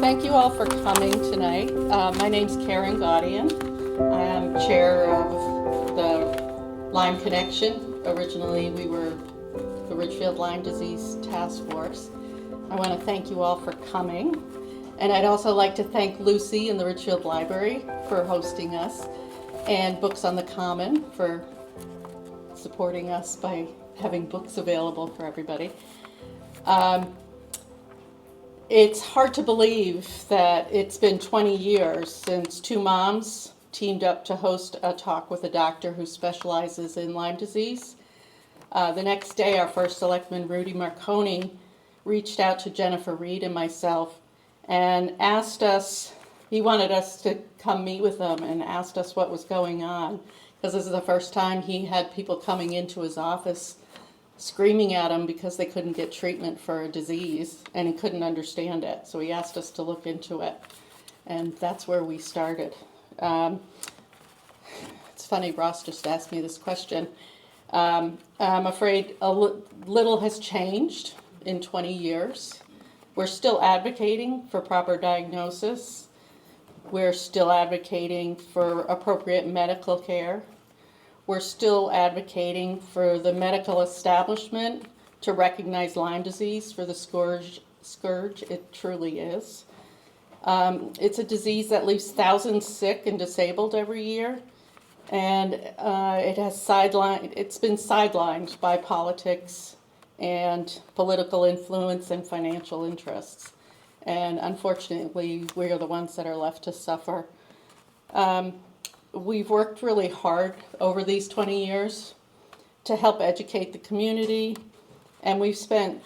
Thank you all for coming tonight. My name's Karen Gaudian. I am chair of the Lyme Connection. Originally, we were the Ridgefield Lyme Disease Task Force. I want to thank you all for coming. And I'd also like to thank Lucy and the Ridgefield Library for hosting us, and Books on the Common for supporting us by having books available for everybody. It's hard to believe that it's been 20 years since two moms teamed up to host a talk with a doctor who specializes in Lyme disease. The next day, our first selectman, Rudy Marconi, reached out to Jennifer Reed and myself and asked us, he wanted us to come meet with him and asked us what was going on, because this is the first time he had people coming into his office screaming at him because they couldn't get treatment for a disease and he couldn't understand it. So he asked us to look into it, and that's where we started. It's funny, Ross just asked me this question. I'm afraid little has changed in 20 years. We're still advocating for proper diagnosis. We're still advocating for appropriate medical care. We're still advocating for the medical establishment to recognize Lyme disease for the scourge it truly is. It's a disease that leaves thousands sick and disabled every year, and it's been sidelined by politics and political influence and financial interests. And unfortunately, we are the ones that are left to suffer. We've worked really hard over these 20 years to help educate the community, and we've spent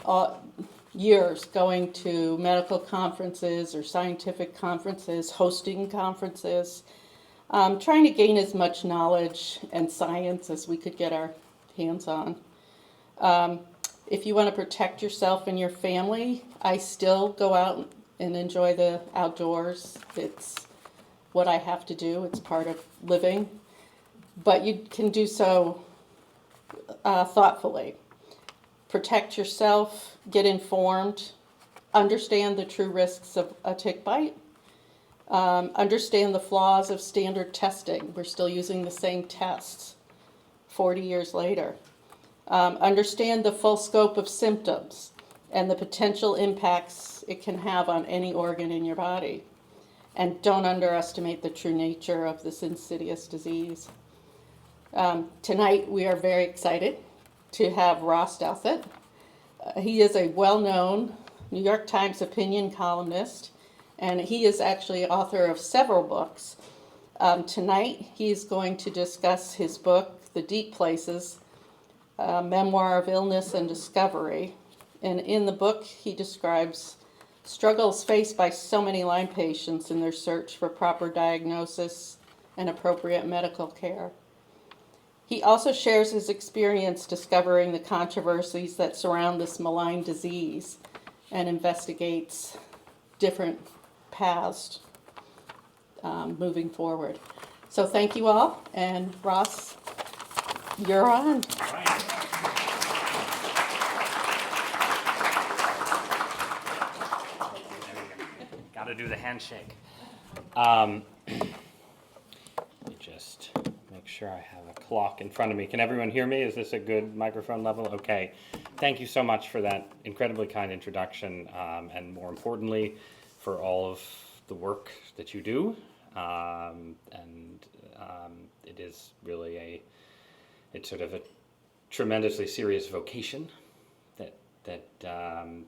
years going to medical conferences or scientific conferences, hosting conferences, trying to gain as much knowledge and science as we could get our hands on. If you want to protect yourself and your family, I still go out and enjoy the outdoors. It's what I have to do. It's part of living. But you can do so thoughtfully. Protect yourself, get informed, understand the true risks of a tick bite, understand the flaws of standard testing. We're still using the same tests 40 years later. Understand the full scope of symptoms and the potential impacts it can have on any organ in your body. And don't underestimate the true nature of this insidious disease. Tonight we are very excited to have Ross Douthat. He is a well-known New York Times opinion columnist, and he is actually author of several books. Tonight he's going to discuss his book, The Deep Places, Memoir of Illness and Discovery. And in the book he describes struggles faced by so many Lyme patients in their search for proper diagnosis and appropriate medical care. He also shares his experience discovering the controversies that surround this malign disease and investigates different paths moving forward. So thank you all, and Ross, you're on. All right. Got to do the handshake. Let me just make sure I have a clock in front of me. Can everyone hear me? Is this a good microphone level? Okay. Thank you so much for that incredibly kind introduction, and more importantly, for all of the work that you do. It is really it's sort of a tremendously serious vocation that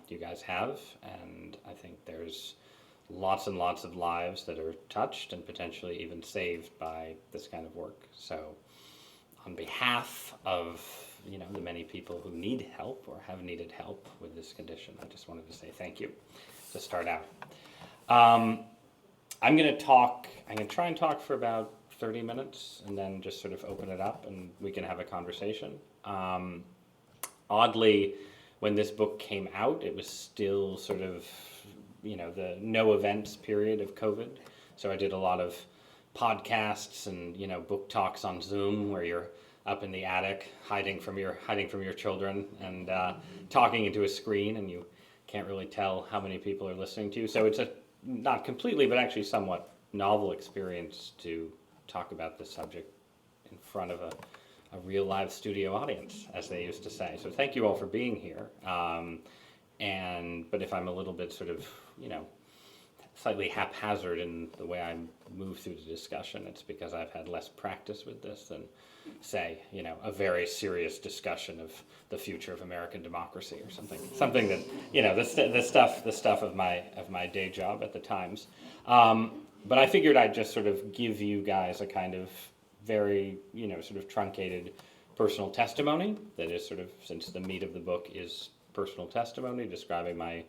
you guys have, and I think there's lots and lots of lives that are touched and potentially even saved by this kind of work. So on behalf of the many people who need help or have needed help with this condition, I just wanted to say thank you to start out. I'm going to try and talk for about 30 minutes and then just sort of open it up and we can have a conversation. Oddly, when this book came out, it was still sort of the no events period of COVID. So I did a lot of podcasts and book talks on Zoom where you're up in the attic hiding from your children and talking into a screen, and you can't really tell how many people are listening to you. So it's a not completely, but actually somewhat novel experience to talk about this subject in front of a real live studio audience, as they used to say. So thank you all for being here. But if I'm a little bit sort of, slightly haphazard in the way I move through the discussion, it's because I've had less practice with this than, say, a very serious discussion of the future of American democracy or something that, the stuff of my day job at the Times. But I figured I'd just sort of give you guys a kind of very, sort of truncated personal testimony that is sort of, since the meat of the book is personal testimony describing my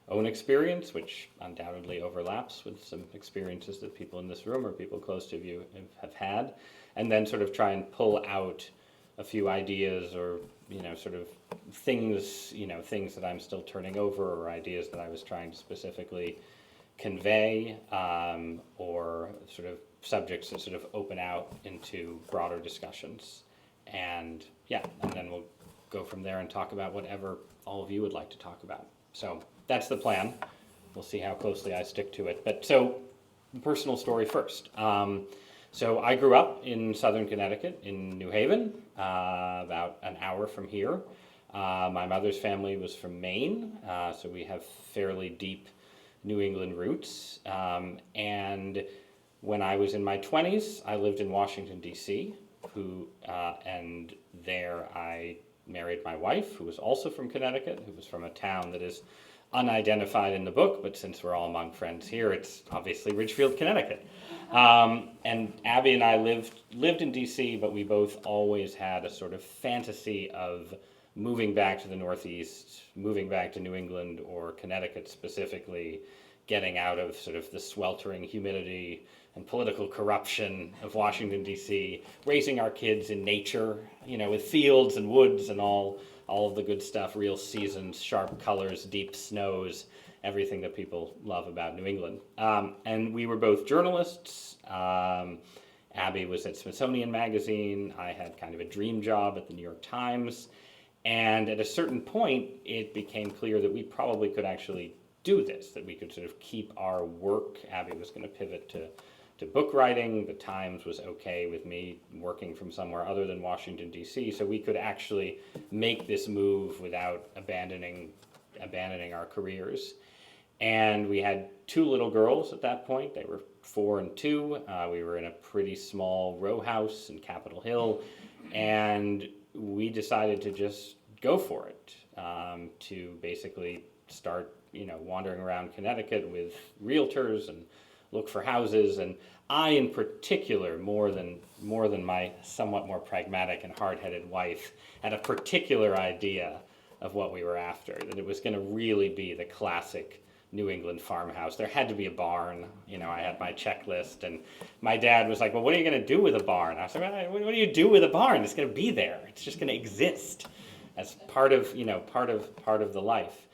own experience, which undoubtedly overlaps with some experiences that people in this room or people close to you have had, and then sort of try and pull out a few ideas or, sort of things, things that I'm still turning over or ideas that I was trying to specifically convey, or sort of subjects that sort of open out into broader discussions. And then we'll go from there and talk about whatever all of you would like to talk about. So that's the plan. We'll see how closely I stick to it. But so, personal story first. So I grew up in southern Connecticut, in New Haven, about an hour from here. My mother's family was from Maine, so we have fairly deep New England roots. And when I was in my 20s, I lived in Washington, D.C., and there I married my wife, who was also from Connecticut, who was from a town that is unidentified in the book, but since we're all among friends here, it's obviously Ridgefield, Connecticut. And Abby and I lived in D.C., but we both always had a sort of fantasy of moving back to the Northeast, moving back to New England or Connecticut specifically, getting out of sort of the sweltering humidity and political corruption of Washington, D.C., raising our kids in nature, with fields and woods and all of the good stuff, real seasons, sharp colors, deep snows, everything that people love about New England. And we were both journalists. Abby was at Smithsonian Magazine. I had kind of a dream job at the New York Times. And at a certain point, it became clear that we probably could actually do this, that we could sort of keep our work. Abby was going to pivot to book writing. The Times was okay with me working from somewhere other than Washington, D.C., so we could actually make this move without abandoning our careers. And we had two little girls at that point. They were 4 and 2. We were in a pretty small row house in Capitol Hill, and we decided to just go for it, to basically start wandering around Connecticut with realtors and look for houses. And I, in particular, more than my somewhat more pragmatic and hard-headed wife, had a particular idea of what we were after, that it was going to really be the classic New England farmhouse. There had to be a barn. I had my checklist, and my dad was like, well, what are you going to do with a barn? I was like, well, what do you do with a barn? It's going to be there. It's just going to exist as part of the life.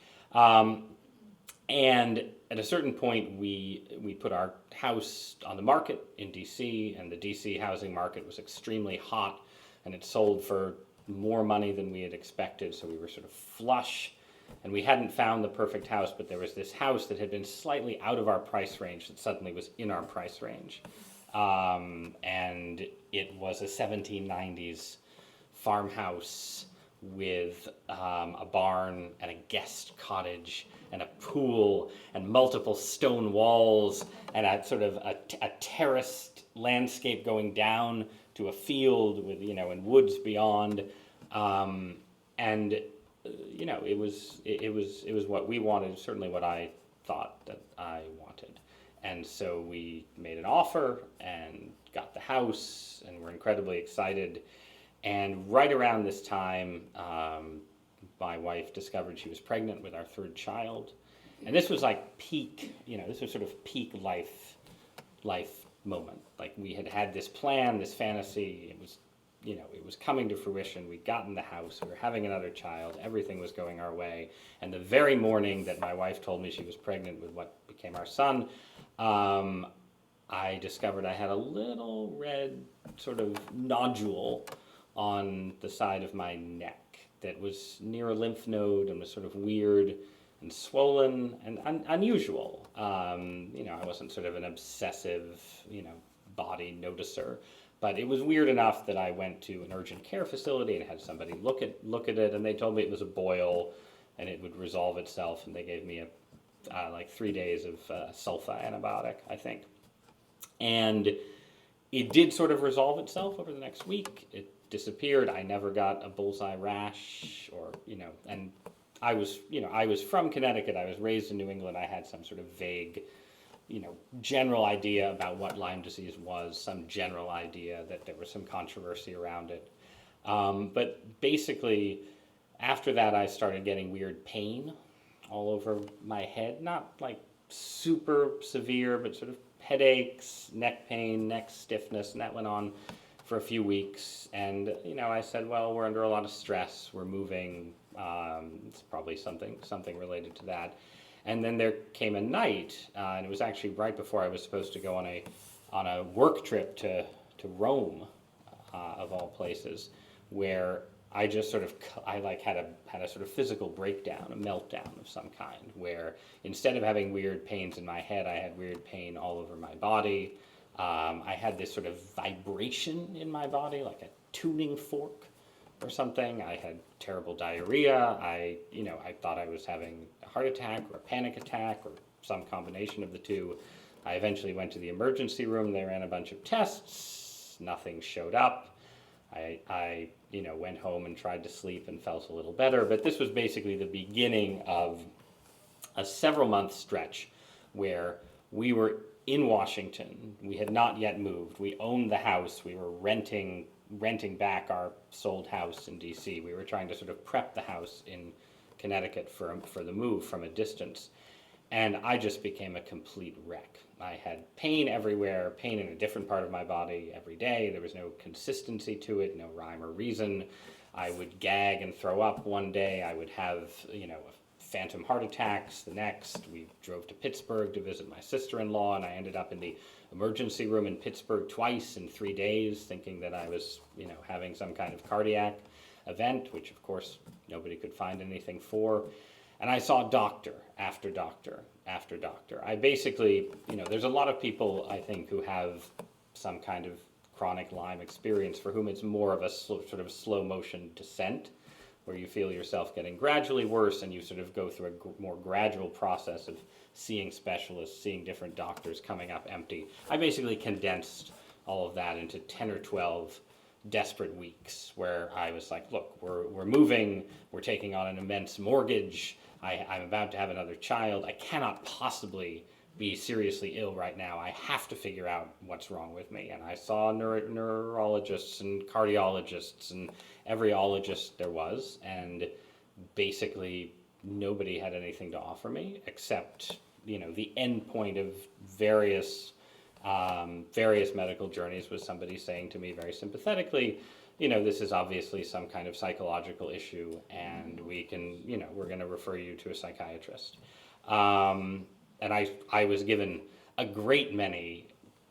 And at a certain point, we put our house on the market in D.C., and the D.C. housing market was extremely hot, and it sold for more money than we had expected, so we were sort of flush, and we hadn't found the perfect house, but there was this house that had been slightly out of our price range that suddenly was in our price range. And it was a 1790s farmhouse with a barn and a guest cottage and a pool and multiple stone walls and a sort of a terraced landscape going down to a field with and woods beyond, and it was what we wanted, certainly what I thought that I wanted. And so we made an offer and got the house, and we're incredibly excited. And right around this time, my wife discovered she was pregnant with our third child. And this was like peak, this was sort of peak life moment. Like, we had this plan, this fantasy. It was, it was coming to fruition. We'd gotten the house. We were having another child. Everything was going our way. And the very morning that my wife told me she was pregnant with what became our son, I discovered I had a little red sort of nodule on the side of my neck that was near a lymph node and was sort of weird, and swollen and unusual. I wasn't sort of an obsessive, body noticer, but it was weird enough that I went to an urgent care facility and had somebody look at it, and they told me it was a boil and it would resolve itself, and they gave me like 3 days of sulfa antibiotic, I think. And it did sort of resolve itself over the next week. It disappeared. I never got a bullseye rash and I was from Connecticut. I was raised in New England. I had some sort of vague, general idea about what Lyme disease was, some general idea that there was some controversy around it. But basically, after that, I started getting weird pain all over my head, not like super severe, but sort of headaches, neck pain, neck stiffness, and that went on for a few weeks. And I said, well, we're under a lot of stress, we're moving, it's probably something related to that. And then there came a night, and it was actually right before I was supposed to go on a work trip to Rome, of all places, where I just sort of had a sort of physical breakdown, a meltdown of some kind, where instead of having weird pains in my head, I had weird pain all over my body. I had this sort of vibration in my body, like a tuning fork or something. I had terrible diarrhea. I thought I was having a heart attack or a panic attack or some combination of the two. I eventually went to the emergency room. They ran a bunch of tests. Nothing showed up. I went home and tried to sleep and felt a little better. But this was basically the beginning of a several-month stretch where we were in Washington. We had not yet moved. We owned the house. We were renting back our sold house in D.C. We were trying to sort of prep the house in Connecticut for the move from a distance. And I just became a complete wreck. I had pain everywhere, pain in a different part of my body every day. There was no consistency to it, no rhyme or reason. I would gag and throw up one day. I would have, phantom heart attacks the next. We drove to Pittsburgh to visit my sister-in-law, and I ended up in the emergency room in Pittsburgh twice in 3 days, thinking that I was, having some kind of cardiac event, which of course nobody could find anything for. And I saw doctor after doctor after doctor. I basically, there's a lot of people, I think, who have some kind of chronic Lyme experience for whom it's more of a sort of slow motion descent, where you feel yourself getting gradually worse and you sort of go through a more gradual process of seeing specialists, seeing different doctors, coming up empty. I basically condensed all of that into 10 or 12 desperate weeks where I was like, look, we're moving, we're taking on an immense mortgage, I'm about to have another child, I cannot possibly be seriously ill right now, I have to figure out what's wrong with me. And I saw neurologists and cardiologists and every ologist there was, and basically nobody had anything to offer me except, the end point of various medical journeys was somebody saying to me very sympathetically, this is obviously some kind of psychological issue, and we can, we're going to refer you to a psychiatrist. And I was given a great many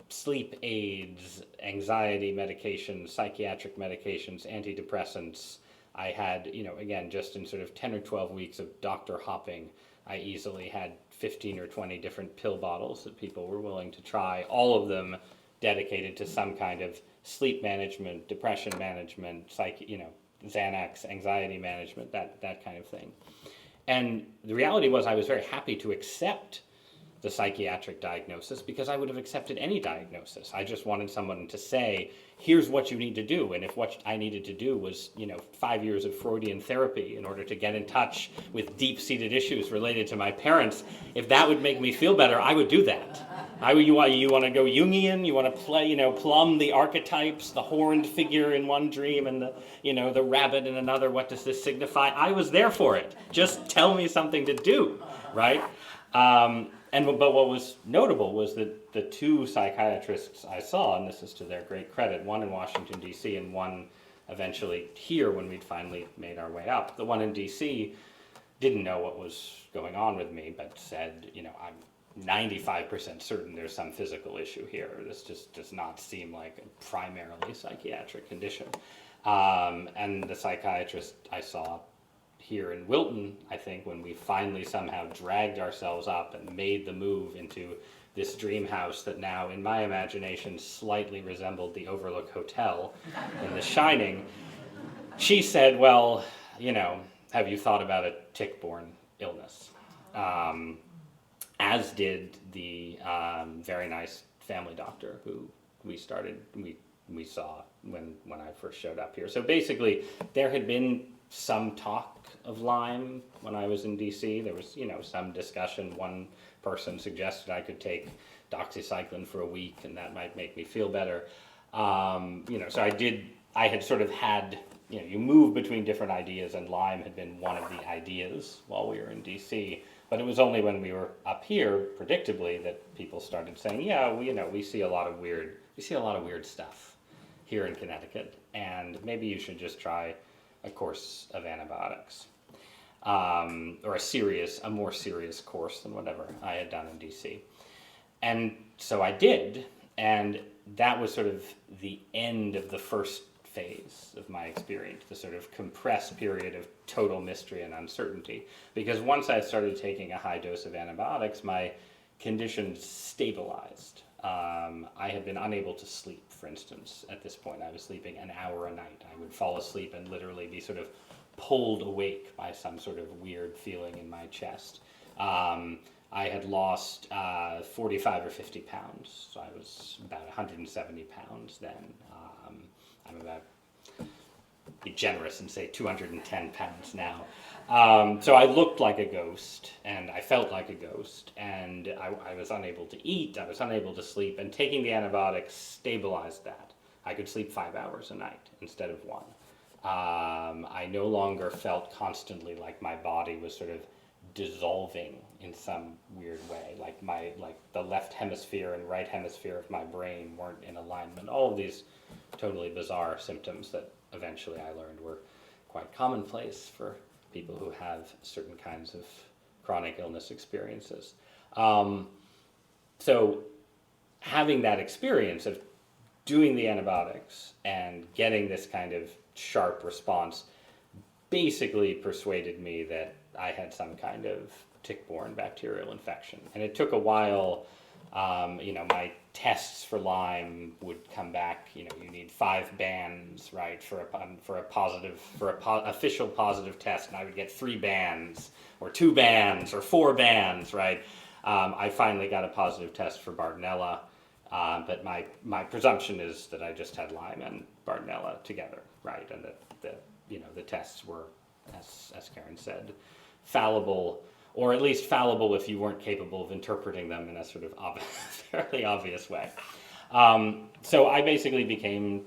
sleep aids, anxiety medications, psychiatric medications, antidepressants. I had, again, just in sort of 10 or 12 weeks of doctor hopping, I easily had 15 or 20 different pill bottles that people were willing to try, all of them dedicated to some kind of sleep management, depression management, Xanax, anxiety management, that kind of thing. And the reality was I was very happy to accept the psychiatric diagnosis because I would have accepted any diagnosis. I just wanted someone to say, here's what you need to do. And if what I needed to do was, 5 years of Freudian therapy in order to get in touch with deep-seated issues related to my parents, if that would make me feel better, I would do that. You want to go Jungian, you want to play, plumb the archetypes, the horned figure in one dream and the rabbit in another, what does this signify? I was there for it. Just tell me something to do, right? But what was notable was that the two psychiatrists I saw, and this is to their great credit, one in Washington, D.C., and one eventually here when we'd finally made our way up. The one in D.C. didn't know what was going on with me, but said, I'm 95% certain there's some physical issue here. This just does not seem like a primarily psychiatric condition. And the psychiatrist I saw here in Wilton, I think, when we finally somehow dragged ourselves up and made the move into this dream house that now, in my imagination, slightly resembled the Overlook Hotel in The Shining, she said, well, have you thought about a tick-borne illness? As did the very nice family doctor who we saw when I first showed up here. So basically, there had been some talk of Lyme when I was in DC. There was, some discussion. One person suggested I could take doxycycline for a week and that might make me feel better. So I had sort of had, you move between different ideas, and Lyme had been one of the ideas while we were in DC. But it was only when we were up here, predictably, that people started saying, yeah, we see a lot of weird stuff here in Connecticut, and maybe you should just try a course of antibiotics, or a more serious course than whatever I had done in DC. And so I did, and that was sort of the end of the first phase of my experience, the sort of compressed period of total mystery and uncertainty. Because once I started taking a high dose of antibiotics, my condition stabilized. I had been unable to sleep, for instance. At this point, I was sleeping an hour a night. I would fall asleep and literally be sort of pulled awake by some sort of weird feeling in my chest. I had lost 45 or 50 pounds, so I was about 170 pounds then. I'm about, be generous and say 210 pounds now. So I looked like a ghost, and I felt like a ghost, and I was unable to eat, I was unable to sleep, and taking the antibiotics stabilized that. I could sleep 5 hours a night instead of 1. I no longer felt constantly like my body was sort of dissolving in some weird way, like the left hemisphere and right hemisphere of my brain weren't in alignment. All of these totally bizarre symptoms that eventually I learned were quite commonplace for people who have certain kinds of chronic illness experiences. So having that experience of doing the antibiotics and getting this kind of sharp response basically persuaded me that I had some kind of tick-borne bacterial infection. And it took a while. My tests for Lyme would come back. You need 5 bands, right, for a official positive test, and I would get 3 bands, or 2 bands, or 4 bands, right. I finally got a positive test for Bartonella, but my presumption is that I just had Lyme and Bartonella together, right, and that the tests were, as Karen said, fallible. Or at least fallible if you weren't capable of interpreting them in a sort of fairly obvious way. So I basically became,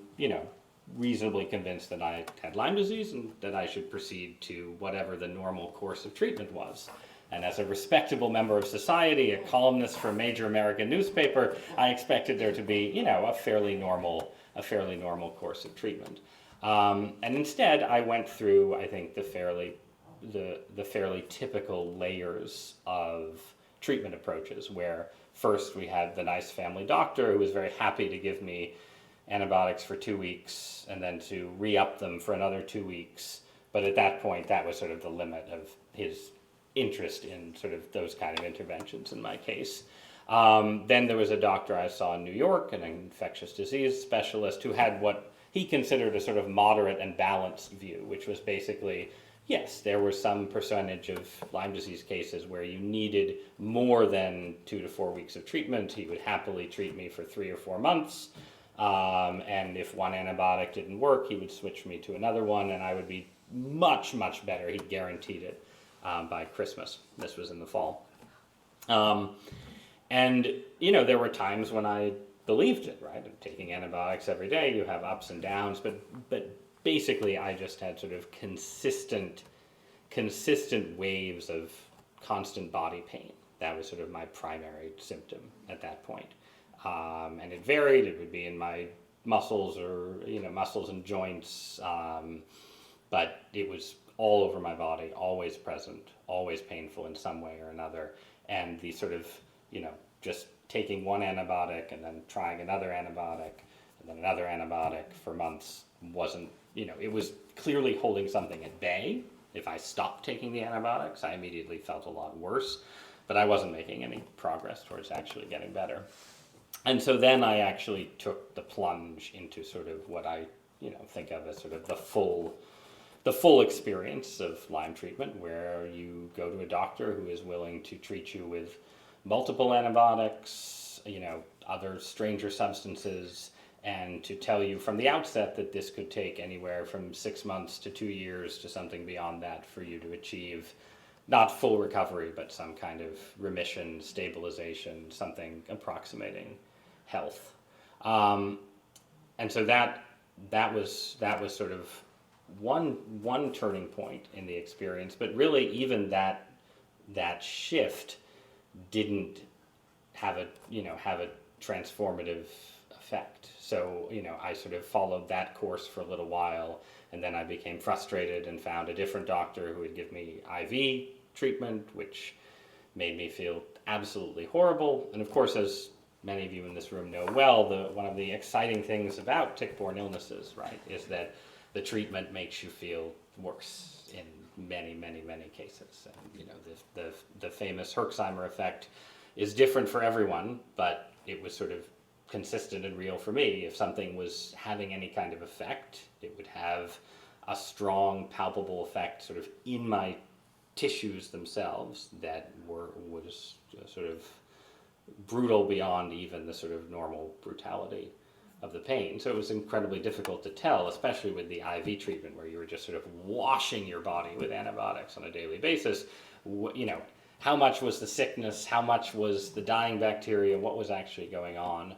reasonably convinced that I had Lyme disease and that I should proceed to whatever the normal course of treatment was. And as a respectable member of society, a columnist for a major American newspaper, I expected there to be, a fairly normal course of treatment. And instead, I went through, I think, the fairly typical layers of treatment approaches, where first we had the nice family doctor who was very happy to give me antibiotics for 2 weeks and then to re-up them for another 2 weeks. But at that point, that was sort of the limit of his interest in sort of those kind of interventions in my case. Then there was a doctor I saw in New York, an infectious disease specialist, who had what he considered a sort of moderate and balanced view, which was basically, yes, there were some percentage of Lyme disease cases where you needed more than 2 to 4 weeks of treatment. He would happily treat me for 3 or 4 months. And if one antibiotic didn't work, he would switch me to another one, and I would be much, much better. He guaranteed it by Christmas. This was in the fall. And, there were times when I believed it, right? Taking antibiotics every day, you have ups and downs, but basically, I just had sort of consistent waves of constant body pain. That was sort of my primary symptom at that point. And it varied. It would be in my muscles muscles and joints. But it was all over my body, always present, always painful in some way or another. And the sort of, just taking one antibiotic and then trying another antibiotic and then another antibiotic for months wasn't, it was clearly holding something at bay, if I stopped taking the antibiotics, I immediately felt a lot worse, but I wasn't making any progress towards actually getting better. And so then I actually took the plunge into sort of what I, think of as sort of the full experience of Lyme treatment, where you go to a doctor who is willing to treat you with multiple antibiotics, other stranger substances, and to tell you from the outset that this could take anywhere from 6 months to 2 years to something beyond that for you to achieve not full recovery, but some kind of remission, stabilization, something approximating health. And so that was sort of one turning point in the experience, but really even that shift didn't have a transformative effect. So I sort of followed that course for a little while, and then I became frustrated and found a different doctor who would give me IV treatment, which made me feel absolutely horrible. And of course, as many of you in this room know well, one of the exciting things about tick-borne illnesses, right, is that the treatment makes you feel worse in many, many, many cases. And the famous Herxheimer effect is different for everyone, but it was sort of consistent and real for me. If something was having any kind of effect, it would have a strong, palpable effect sort of in my tissues themselves that was sort of brutal beyond even the sort of normal brutality of the pain. So it was incredibly difficult to tell, especially with the IV treatment, where you were just sort of washing your body with antibiotics on a daily basis. How much was the sickness? How much was the dying bacteria? What was actually going on?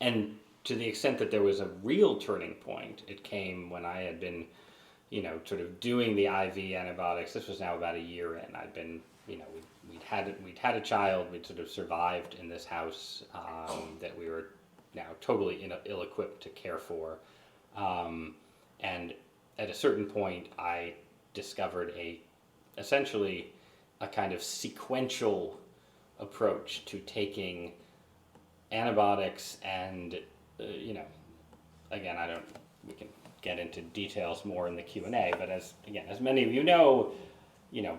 And to the extent that there was a real turning point, it came when I had been, sort of doing the IV antibiotics. This was now about a year in. I'd been, we'd had a child. We'd sort of survived in this house that we were now totally ill-equipped to care for. And at a certain point, I discovered essentially a kind of sequential approach to taking antibiotics and, again, we can get into details more in the Q&A, but as many of you know,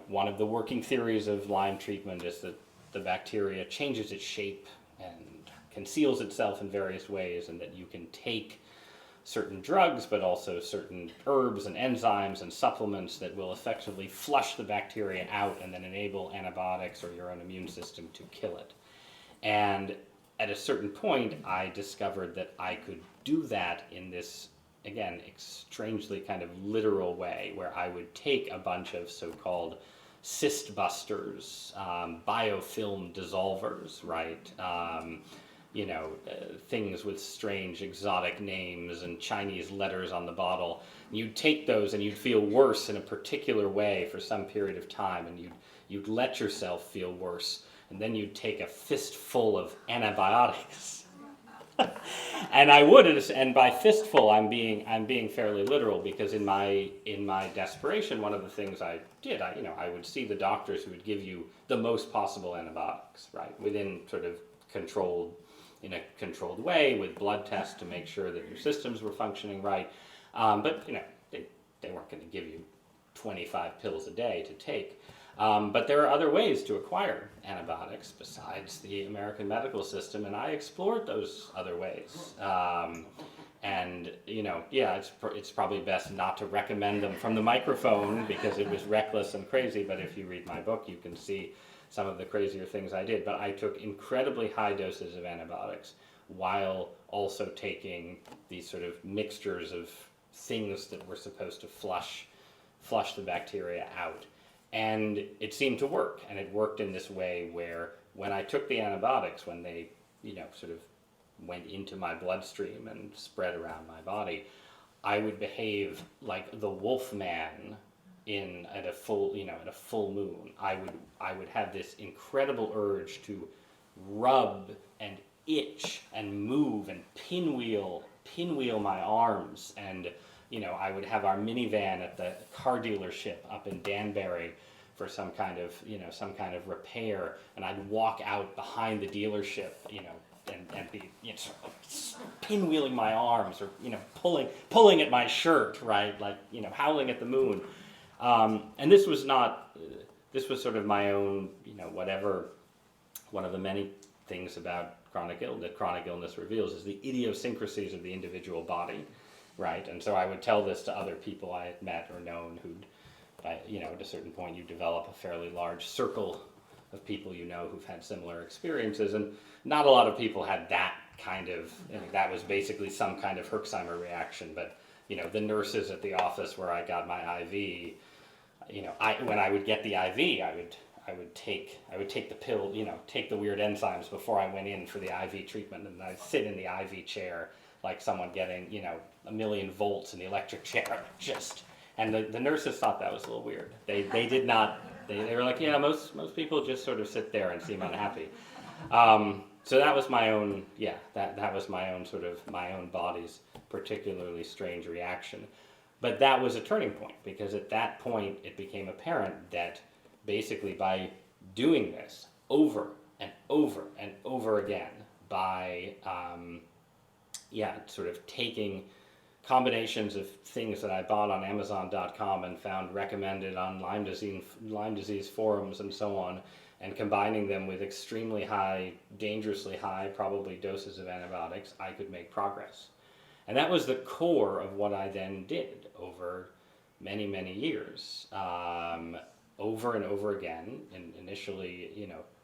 one of the working theories of Lyme treatment is that the bacteria changes its shape and conceals itself in various ways, and that you can take certain drugs, but also certain herbs and enzymes and supplements that will effectively flush the bacteria out and then enable antibiotics or your own immune system to kill it. And at a certain point, I discovered that I could do that in this, again, strangely kind of literal way, where I would take a bunch of so-called cyst busters, biofilm dissolvers, right? Things with strange exotic names and Chinese letters on the bottle. You'd take those and you'd feel worse in a particular way for some period of time, and you'd let yourself feel worse, and then you'd take a fistful of antibiotics. And I would, and by fistful, I'm being fairly literal, because in my desperation, one of the things I did, I would see the doctors who would give you the most possible antibiotics, right, within sort of in a controlled way, with blood tests to make sure that your systems were functioning right. But they weren't going to give you 25 pills a day to take. But there are other ways to acquire antibiotics besides the American medical system, and I explored those other ways. It's probably best not to recommend them from the microphone because it was reckless and crazy, but if you read my book, you can see some of the crazier things I did. But I took incredibly high doses of antibiotics while also taking these sort of mixtures of things that were supposed to flush the bacteria out. And it seemed to work, and it worked in this way where when I took the antibiotics, when they, sort of went into my bloodstream and spread around my body, I would behave like the wolf man at a full moon. I would have this incredible urge to rub and itch and move and pinwheel my arms, and I would have our minivan at the car dealership up in Danbury for some kind of repair, and I'd walk out behind the dealership, and be, sort of pinwheeling my arms, or pulling at my shirt, right, like howling at the moon. And this was not. This was sort of my own, whatever. One of the many things about chronic illness reveals is the idiosyncrasies of the individual body, right? And so I would tell this to other people I had met or known who'd, at a certain point, you develop a fairly large circle of people who've had similar experiences, and not a lot of people had that kind of. That was basically some kind of Herxheimer reaction, but the nurses at the office where I got my IV, when I would get the IV, I would take the pill, take the weird enzymes before I went in for the IV treatment, and I'd sit in the IV chair like someone getting, a million volts in the electric chair, and the nurses thought that was a little weird. They did not, they were like, most people just sort of sit there and seem unhappy. So that was my own, that was my own sort of, my own body's particularly strange reaction. But that was a turning point, because at that point it became apparent that basically by doing this over and over and over again, by sort of taking combinations of things that I bought on Amazon.com and found recommended on Lyme disease forums and so on, and combining them with extremely high, dangerously high, probably doses of antibiotics, I could make progress. And that was the core of what I then did over many, many years, over and over again, and initially,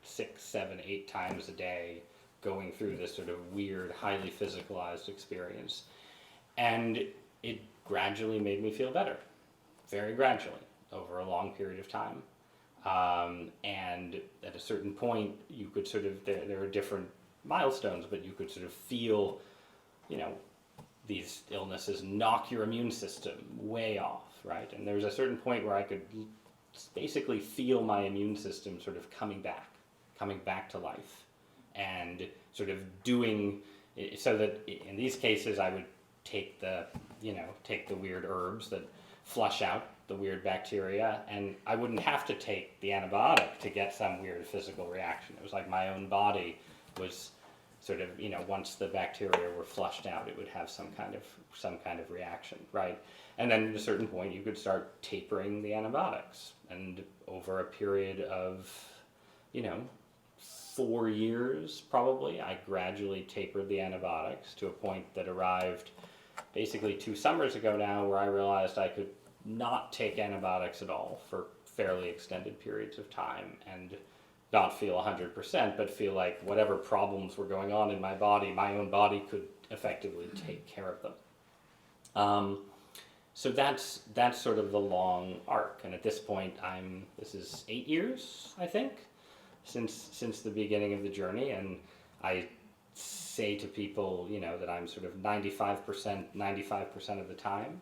6, 7, 8 times a day, going through this sort of weird, highly physicalized experience. And it gradually made me feel better, very gradually, over a long period of time. And at a certain point, you could sort of, there are different milestones, but you could sort of feel, these illnesses knock your immune system way off, right? And there was a certain point where I could basically feel my immune system sort of coming back to life, and sort of doing, so that in these cases I would take the weird herbs that flush out the weird bacteria, and I wouldn't have to take the antibiotic to get some weird physical reaction. It was like my own body was sort of, once the bacteria were flushed out, it would have some kind of reaction, right? And then at a certain point, you could start tapering the antibiotics. And over a period of, 4 years, probably, I gradually tapered the antibiotics to a point that arrived basically 2 summers ago now, where I realized I could not take antibiotics at all for fairly extended periods of time, and not feel 100%, but feel like whatever problems were going on in my body, my own body could effectively take care of them. So that's sort of the long arc. And at this point, this is 8 years, I think, since the beginning of the journey. And I say to people, that I'm sort of 95% of the time,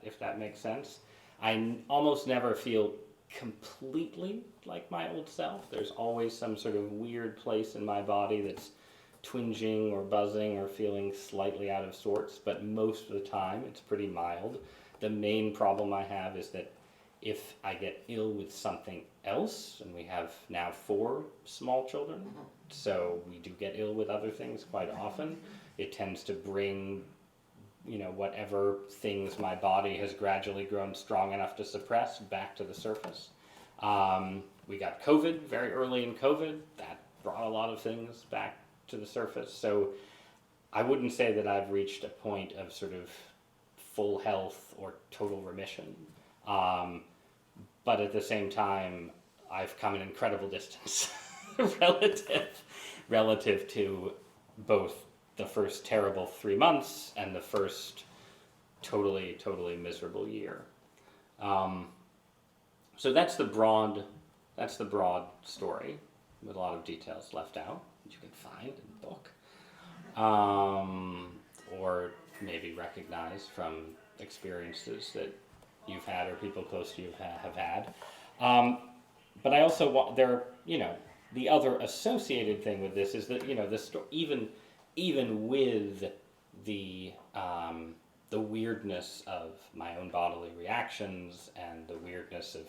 if that makes sense. I almost never feel completely like my old self. There's always some sort of weird place in my body that's twinging or buzzing or feeling slightly out of sorts, but most of the time it's pretty mild. The main problem I have is that if I get ill with something else, and we have now 4 small children, so we do get ill with other things quite often, it tends to bring whatever things my body has gradually grown strong enough to suppress back to the surface. We got COVID very early in COVID. That brought a lot of things back to the surface. So I wouldn't say that I've reached a point of sort of full health or total remission. But at the same time, I've come an incredible distance relative to both the first terrible 3 months and the first totally miserable year. So that's the broad story, with a lot of details left out that you can find in the book, or maybe recognize from experiences that you've had or people close to you have had. But I also want the other associated thing with this is that this story, even with the weirdness of my own bodily reactions and the weirdness of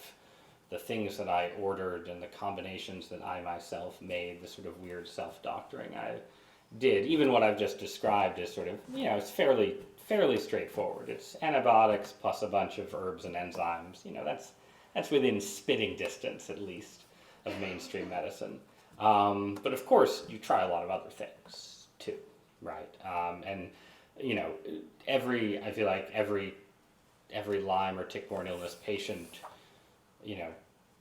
the things that I ordered and the combinations that I myself made, the sort of weird self-doctoring, did. Even what I've just described is sort of, it's fairly straightforward. It's antibiotics plus a bunch of herbs and enzymes. That's within spitting distance, at least, of mainstream medicine. But of course, you try a lot of other things too, right? And I feel like every Lyme or tick-borne illness patient,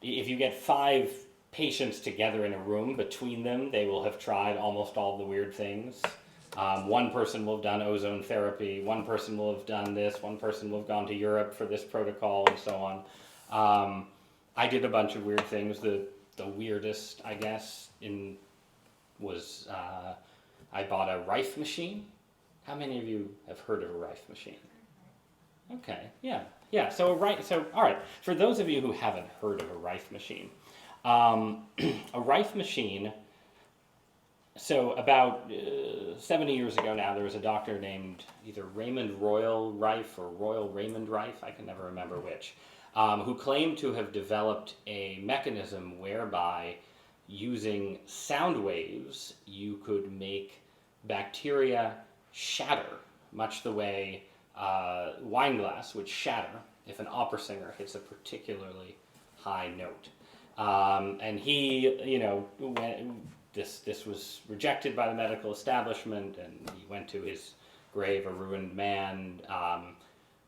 if you get 5 patients together in a room, between them, they will have tried almost all the weird things. One person will have done ozone therapy, one person will have done this, one person will have gone to Europe for this protocol, and so on. I did a bunch of weird things. The weirdest, I guess, was I bought a Rife machine. How many of you have heard of a Rife machine? Okay, yeah. So all right. For those of you who haven't heard of a Rife machine, a Rife machine. So about 70 years ago now, there was a doctor named either Raymond Royal Rife or Royal Raymond Rife, I can never remember which, who claimed to have developed a mechanism whereby using sound waves, you could make bacteria shatter, much the way wine glass would shatter if an opera singer hits a particularly high note. And he, this was rejected by the medical establishment, and he went to his grave a ruined man.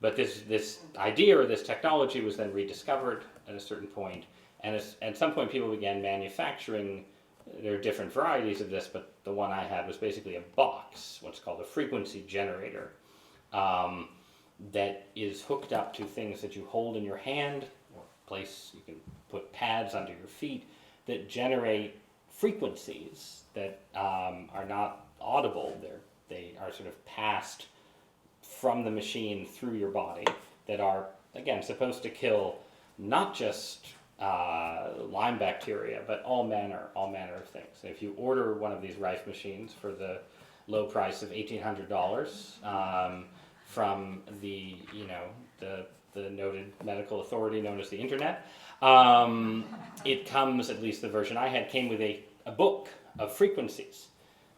But this idea or this technology was then rediscovered at a certain point, and at some point people began manufacturing. There are different varieties of this, but the one I had was basically a box, what's called a frequency generator, that is hooked up to things that you hold in your hand, or place you can put pads under your feet that generate frequencies that are not audible. They are sort of passed from the machine through your body that are, again, supposed to kill not just Lyme bacteria, but all manner of things. So if you order one of these Rife machines for the low price of $1,800 from the noted medical authority known as the Internet, it comes, at least the version I had, came with a book of frequencies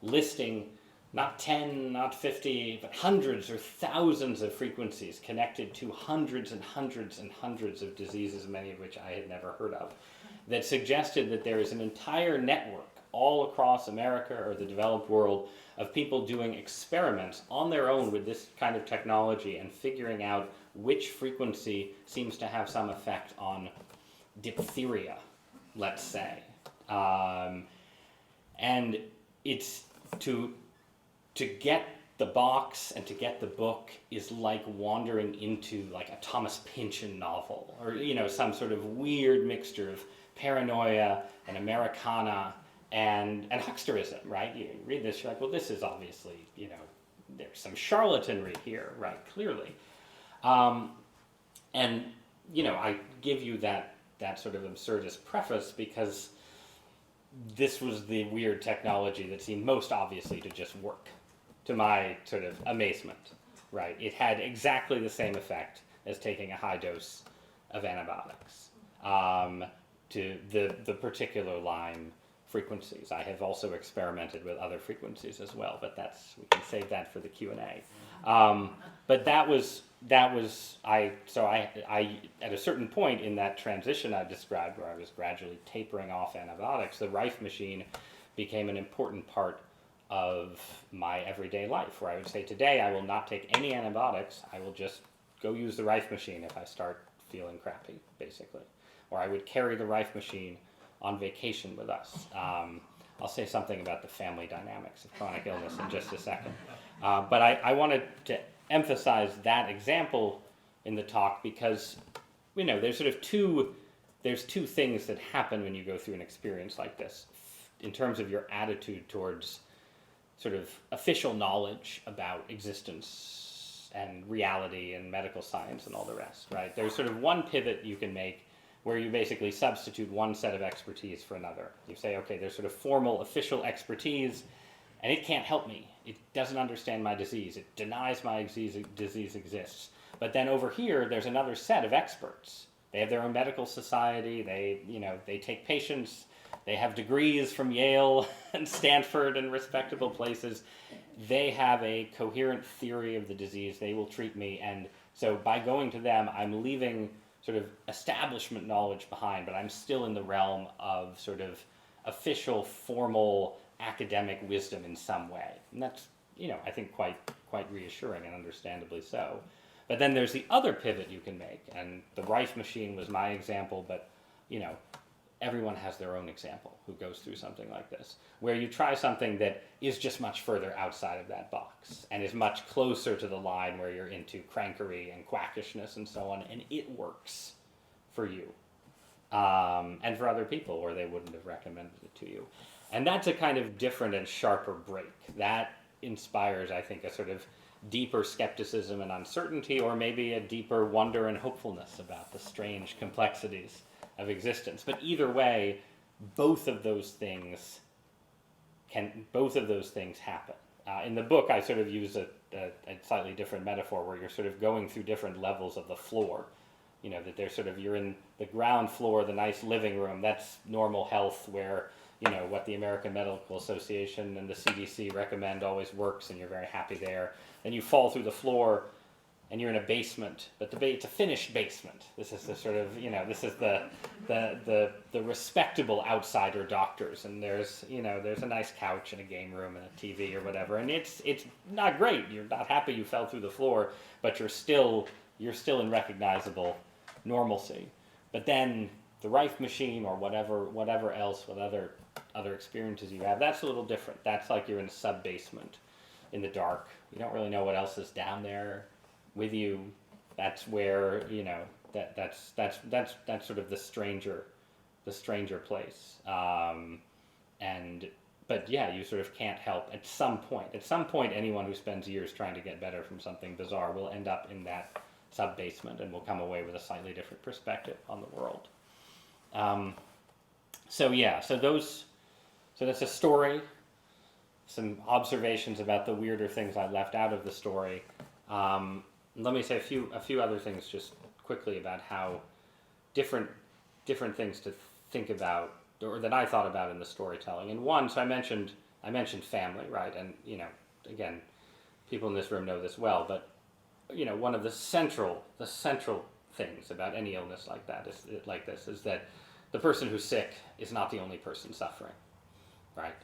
listing not 10, not 50, but hundreds or thousands of frequencies connected to hundreds and hundreds and hundreds of diseases, many of which I had never heard of, that suggested that there is an entire network all across America or the developed world of people doing experiments on their own with this kind of technology and figuring out which frequency seems to have some effect on diphtheria, let's say. And it's to get the box and to get the book is like wandering into like a Thomas Pynchon novel, or some sort of weird mixture of paranoia and Americana and hucksterism, right? You read this, you're like, well, this is obviously, there's some charlatanry here, right? Clearly. And I give you that sort of absurdist preface because this was the weird technology that seemed most obviously to just work, to my sort of amazement, right? It had exactly the same effect as taking a high dose of antibiotics to the particular Lyme frequencies. I have also experimented with other frequencies as well, but we can save that for the Q&A. But I at a certain point in that transition I described, where I was gradually tapering off antibiotics, the Rife machine became an important part of my everyday life, where I would say, today I will not take any antibiotics, I will just go use the Rife machine if I start feeling crappy, basically. Or I would carry the Rife machine on vacation with us. I'll say something about the family dynamics of chronic illness in just a second. But I wanted to emphasize that example in the talk because, there's sort of two things that happen when you go through an experience like this in terms of your attitude towards sort of official knowledge about existence and reality and medical science and all the rest, right? There's sort of one pivot you can make where you basically substitute one set of expertise for another. You say, okay, there's sort of formal official expertise, and it can't help me. It doesn't understand my disease. It denies my disease exists. But then over here, there's another set of experts. They have their own medical society. They take patients. They have degrees from Yale and Stanford and respectable places. They have a coherent theory of the disease. They will treat me. And so by going to them, I'm leaving sort of establishment knowledge behind, but I'm still in the realm of sort of official, formal, academic wisdom in some way. And that's, I think quite reassuring, and understandably so. But then there's the other pivot you can make, and the Rife machine was my example, but everyone has their own example who goes through something like this, where you try something that is just much further outside of that box and is much closer to the line where you're into crankery and quackishness and so on, and it works for you and for other people, or they wouldn't have recommended it to you. And that's a kind of different and sharper break. That inspires, I think, a sort of deeper skepticism and uncertainty, or maybe a deeper wonder and hopefulness about the strange complexities of existence. But either way, both of those things happen. In the book, I sort of use a slightly different metaphor where you're sort of going through different levels of the floor. That there's sort of, you're in the ground floor, the nice living room, that's normal health, where what the American Medical Association and the CDC recommend always works, and you're very happy there. Then you fall through the floor and you're in a basement, but it's a finished basement. This is the sort of, this is the respectable outsider doctors, and there's a nice couch and a game room and a TV or whatever, and it's not great. You're not happy you fell through the floor, but you're still in recognizable normalcy. But then the Rife machine, or whatever else, what other experiences you have, that's a little different. That's like you're in a sub-basement in the dark. You don't really know what else is down there with you. That's where that's sort of the stranger place. But yeah, you sort of can't help at some point anyone who spends years trying to get better from something bizarre will end up in that sub basement and will come away with a slightly different perspective on the world. So that's a story, some observations about the weirder things I left out of the story. Let me say a few other things just quickly about how different things to think about, or that I thought about in the storytelling. And one, so I mentioned family, right? And again, people in this room know this well, but one of the central things about any illness like this is that the person who's sick is not the only person suffering, right?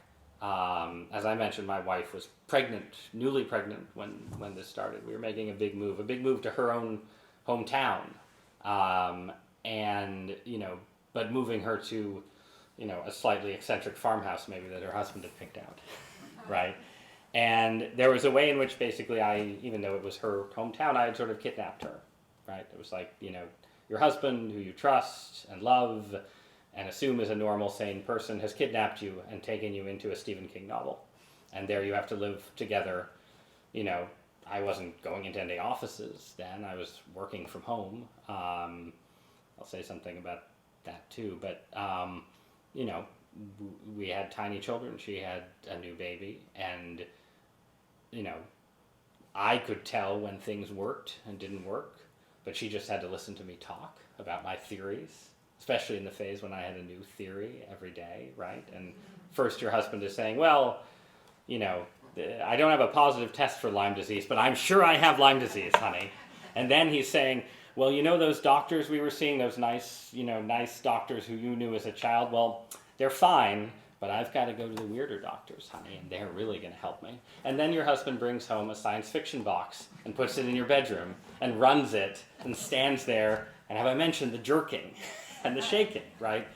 As I mentioned, my wife was newly pregnant when this started. We were making a big move to her own hometown, and but moving her to a slightly eccentric farmhouse maybe that her husband had picked out, right? And there was a way in which basically even though it was her hometown, I had sort of kidnapped her, right? It was like, your husband, who you trust and love and assume is a normal, sane person, has kidnapped you and taken you into a Stephen King novel. And there you have to live together. I wasn't going into any offices then. I was working from home. I'll say something about that too. But, we had tiny children. She had a new baby. And, I could tell when things worked and didn't work. But she just had to listen to me talk about my theories, especially in the phase when I had a new theory every day, right? And first your husband is saying, well, I don't have a positive test for Lyme disease, but I'm sure I have Lyme disease, honey. And then he's saying, well, those doctors we were seeing, those nice doctors who you knew as a child, well, they're fine, but I've got to go to the weirder doctors, honey, and they're really going to help me. And then your husband brings home a science fiction box and puts it in your bedroom and runs it and stands there. And have I mentioned the jerking and the shaking, right?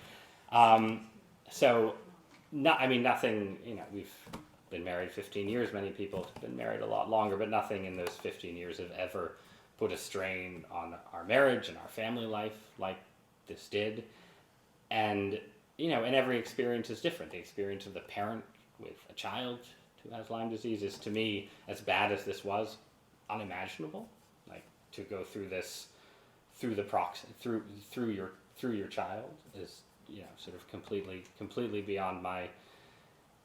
Nothing, we've been married 15 years. Many people have been married a lot longer, but nothing in those 15 years have ever put a strain on our marriage and our family life like this did. And, and every experience is different. The experience of the parent with a child who has Lyme disease is, to me, as bad as this was, unimaginable. Like, to go through this through your child is sort of completely beyond my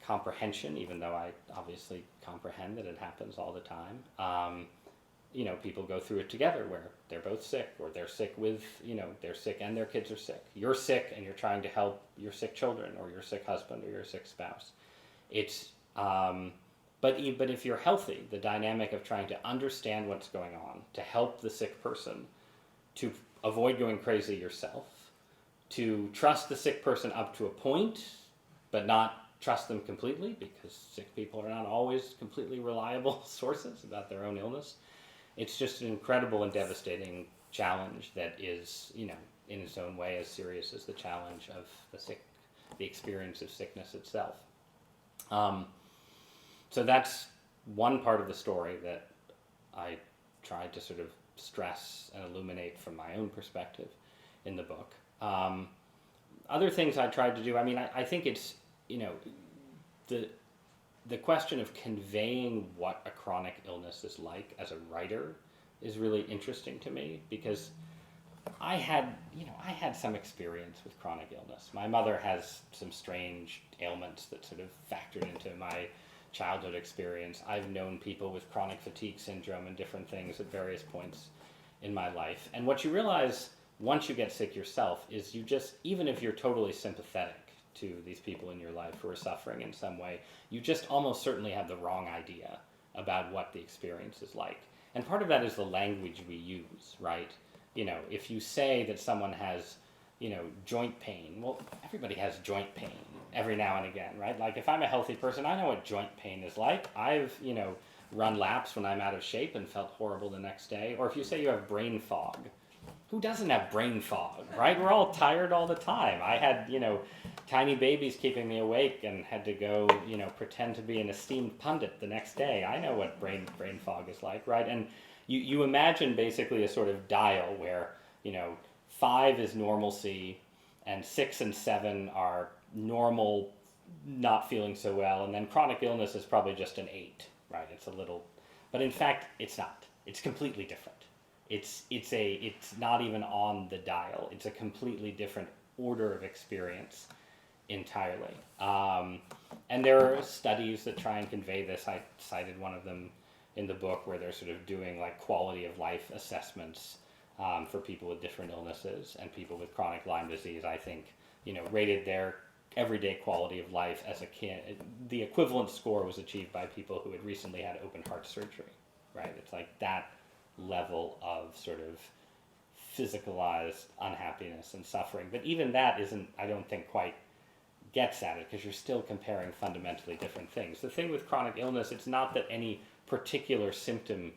comprehension, even though I obviously comprehend that it happens all the time. people go through it together where they're both sick, or they're sick with, they're sick and their kids are sick. You're sick and you're trying to help your sick children or your sick husband or your sick spouse. It's, but if you're healthy, the dynamic of trying to understand what's going on, to help the sick person, to avoid going crazy yourself, to trust the sick person up to a point, but not trust them completely, because sick people are not always completely reliable sources about their own illness. It's just an incredible and devastating challenge that is, in its own way as serious as the challenge of the experience of sickness itself. So that's one part of the story that I tried to sort of stress and illuminate from my own perspective in the book. Other things I tried to do, I think it's, the question of conveying what a chronic illness is like as a writer is really interesting to me, because I had some experience with chronic illness. My mother has some strange ailments that sort of factored into my childhood experience. I've known people with chronic fatigue syndrome and different things at various points in my life. And what you realize once you get sick yourself is even if you're totally sympathetic to these people in your life who are suffering in some way, you just almost certainly have the wrong idea about what the experience is like. And part of that is the language we use, right? If you say that someone has, joint pain, well, everybody has joint pain every now and again, right? Like if I'm a healthy person, I know what joint pain is like. I've, run laps when I'm out of shape and felt horrible the next day. Or if you say you have brain fog, who doesn't have brain fog, right? We're all tired all the time. I had, tiny babies keeping me awake and had to go, pretend to be an esteemed pundit the next day. I know what brain fog is like, right? And you imagine basically a sort of dial where, 5 is normalcy and 6 and 7 are normal, not feeling so well, and then chronic illness is probably just an 8, right? It's a little, but in fact, it's not. It's completely different. It's not even on the dial. It's a completely different order of experience entirely. And there are studies that try and convey this. I cited one of them in the book where they're sort of doing like quality of life assessments for people with different illnesses, and people with chronic Lyme disease, I think, rated their everyday quality of life as the equivalent score was achieved by people who had recently had open heart surgery, right? It's like that level of sort of physicalized unhappiness and suffering. But even that isn't, I don't think, quite gets at it, because you're still comparing fundamentally different things. The thing with chronic illness, it's not that any particular symptom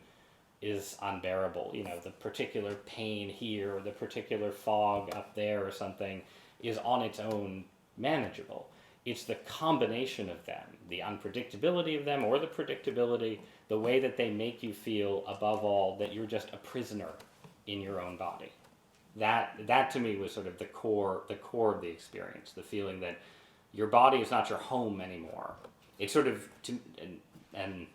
is unbearable. The particular pain here or the particular fog up there or something is on its own manageable. It's the combination of them, the unpredictability of them or the predictability, the way that they make you feel, above all, that you're just a prisoner in your own body. That to me was sort of the core of the experience, the feeling that your body is not your home anymore. It's sort of, and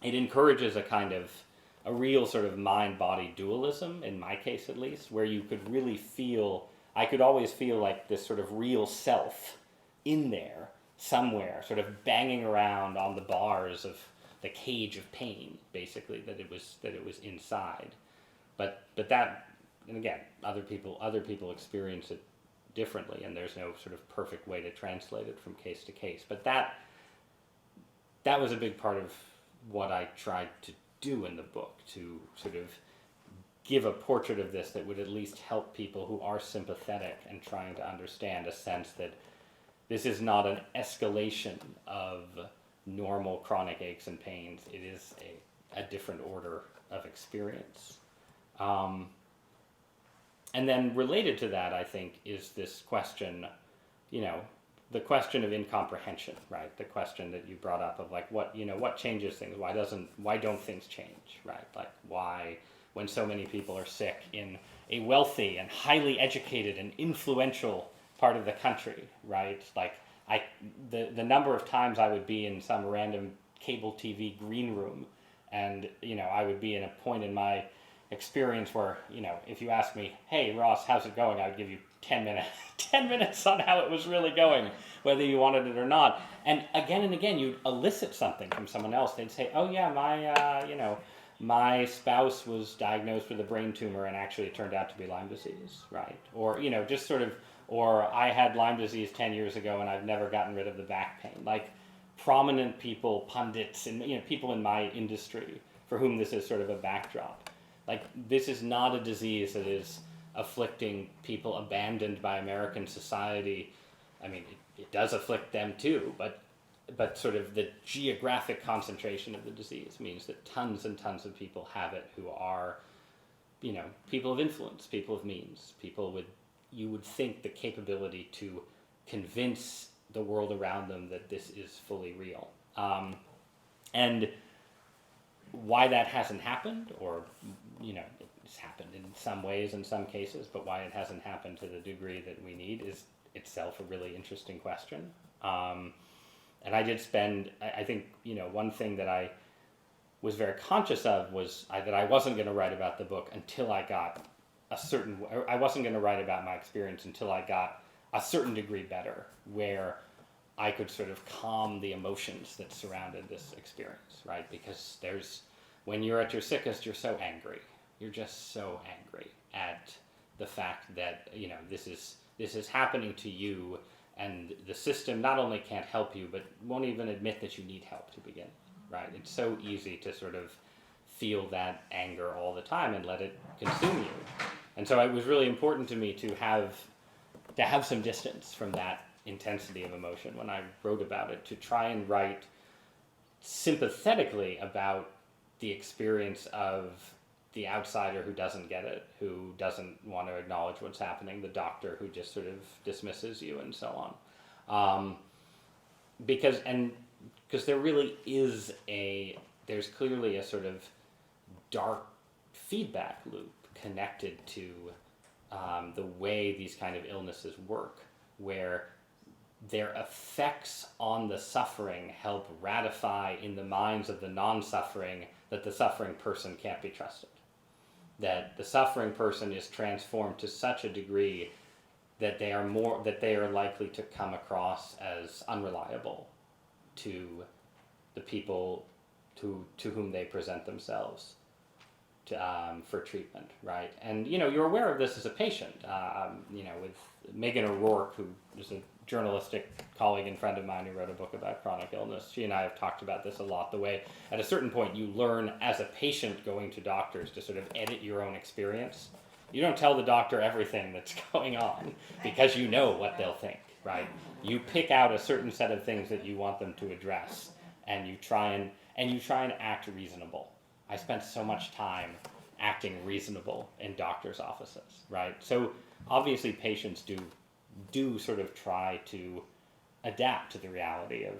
it encourages a real sort of mind-body dualism, in my case at least, where you could really feel, I could always feel like this sort of real self in there somewhere, sort of banging around on the bars of the cage of pain, basically, that it was inside. But that, and again, other people experience it differently, and there's no sort of perfect way to translate it from case to case. But that was a big part of what I tried to do in the book, to sort of give a portrait of this that would at least help people who are sympathetic and trying to understand a sense that this is not an escalation of normal chronic aches and pains. It is a different order of experience. And then related to that, I think, is this question, the question of incomprehension, right? The question that you brought up of like, what changes things? Why don't things change, right? Like why, when so many people are sick in a wealthy and highly educated and influential part of the country, right? Like the number of times I would be in some random cable TV green room, and I would be in a point in my experience where, if you ask me, hey Ross, how's it going? I would give you 10 minutes on how it was really going, whether you wanted it or not. And again, you'd elicit something from someone else. They'd say, oh yeah, my spouse was diagnosed with a brain tumor and actually it turned out to be Lyme disease, right? Or, just sort of, or I had Lyme disease 10 years ago and I've never gotten rid of the back pain. Like prominent people, pundits, and people in my industry for whom this is sort of a backdrop. Like this is not a disease that is afflicting people abandoned by American society. I mean, it does afflict them too, but sort of the geographic concentration of the disease means that tons and tons of people have it who are, people of influence, people of means, people with, you would think, the capability to convince the world around them that this is fully real. And why that hasn't happened, or, it's happened in some ways, in some cases, but why it hasn't happened to the degree that we need is itself a really interesting question. And I did spend, I think, one thing that I was very conscious of was that I wasn't going to write about the book until I got I wasn't going to write about my experience until I got a certain degree better, where I could sort of calm the emotions that surrounded this experience, right? Because when you're at your sickest, you're so angry. You're just so angry at the fact that, this is happening to you, and the system not only can't help you, but won't even admit that you need help to begin, right? It's so easy to sort of feel that anger all the time and let it consume you. And so it was really important to me to have some distance from that intensity of emotion when I wrote about it, to try and write sympathetically about the experience of the outsider who doesn't get it, who doesn't want to acknowledge what's happening, the doctor who just sort of dismisses you, and so on. Because there really is there's clearly a sort of dark feedback loop connected to the way these kind of illnesses work, where their effects on the suffering help ratify in the minds of the non-suffering that the suffering person can't be trusted. That the suffering person is transformed to such a degree that they are likely to come across as unreliable to the people to whom they present themselves for treatment, right? And you're aware of this as a patient. With Megan O'Rourke, who is a journalistic colleague and friend of mine who wrote a book about chronic illness. She and I have talked about this a lot, the way at a certain point you learn as a patient going to doctors to sort of edit your own experience. You don't tell the doctor everything that's going on because you know what they'll think, right? You pick out a certain set of things that you want them to address, and you try and act reasonable. I spent so much time acting reasonable in doctors' offices, right? So obviously patients do sort of try to adapt to the reality of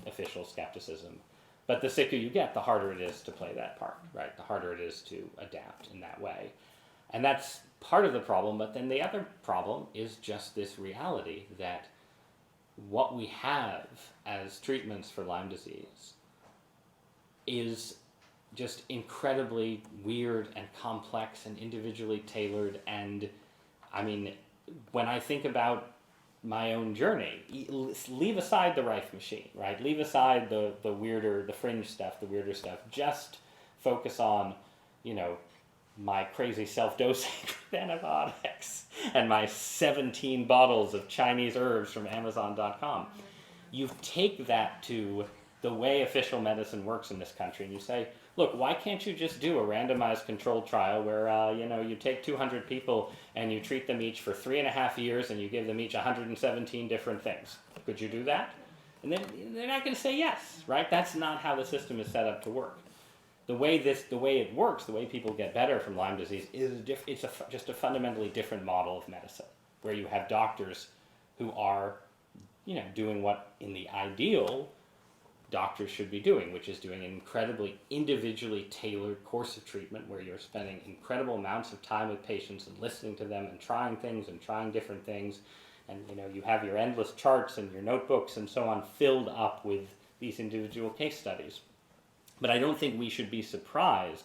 official skepticism. But the sicker you get, the harder it is to play that part, right? The harder it is to adapt in that way. And that's part of the problem, but then the other problem is just this reality that what we have as treatments for Lyme disease is just incredibly weird and complex and individually tailored. And I mean, when I think about my own journey, leave aside the Rife machine, right? Leave aside the weirder, the fringe stuff, the weirder stuff. Just focus on, my crazy self-dosing with antibiotics and my 17 bottles of Chinese herbs from Amazon.com. You take that to the way official medicine works in this country, and you say, look, why can't you just do a randomized controlled trial where, you take 200 people and you treat them each for 3.5 years and you give them each 117 different things? Could you do that? And then they're not going to say yes, right? That's not how the system is set up to work. The way it works, the way people get better from Lyme disease is just a fundamentally different model of medicine, where you have doctors who are, doing what in the ideal doctors should be doing, which is doing an incredibly individually tailored course of treatment where you're spending incredible amounts of time with patients and listening to them and trying things and trying different things. And you have your endless charts and your notebooks and so on filled up with these individual case studies. But I don't think we should be surprised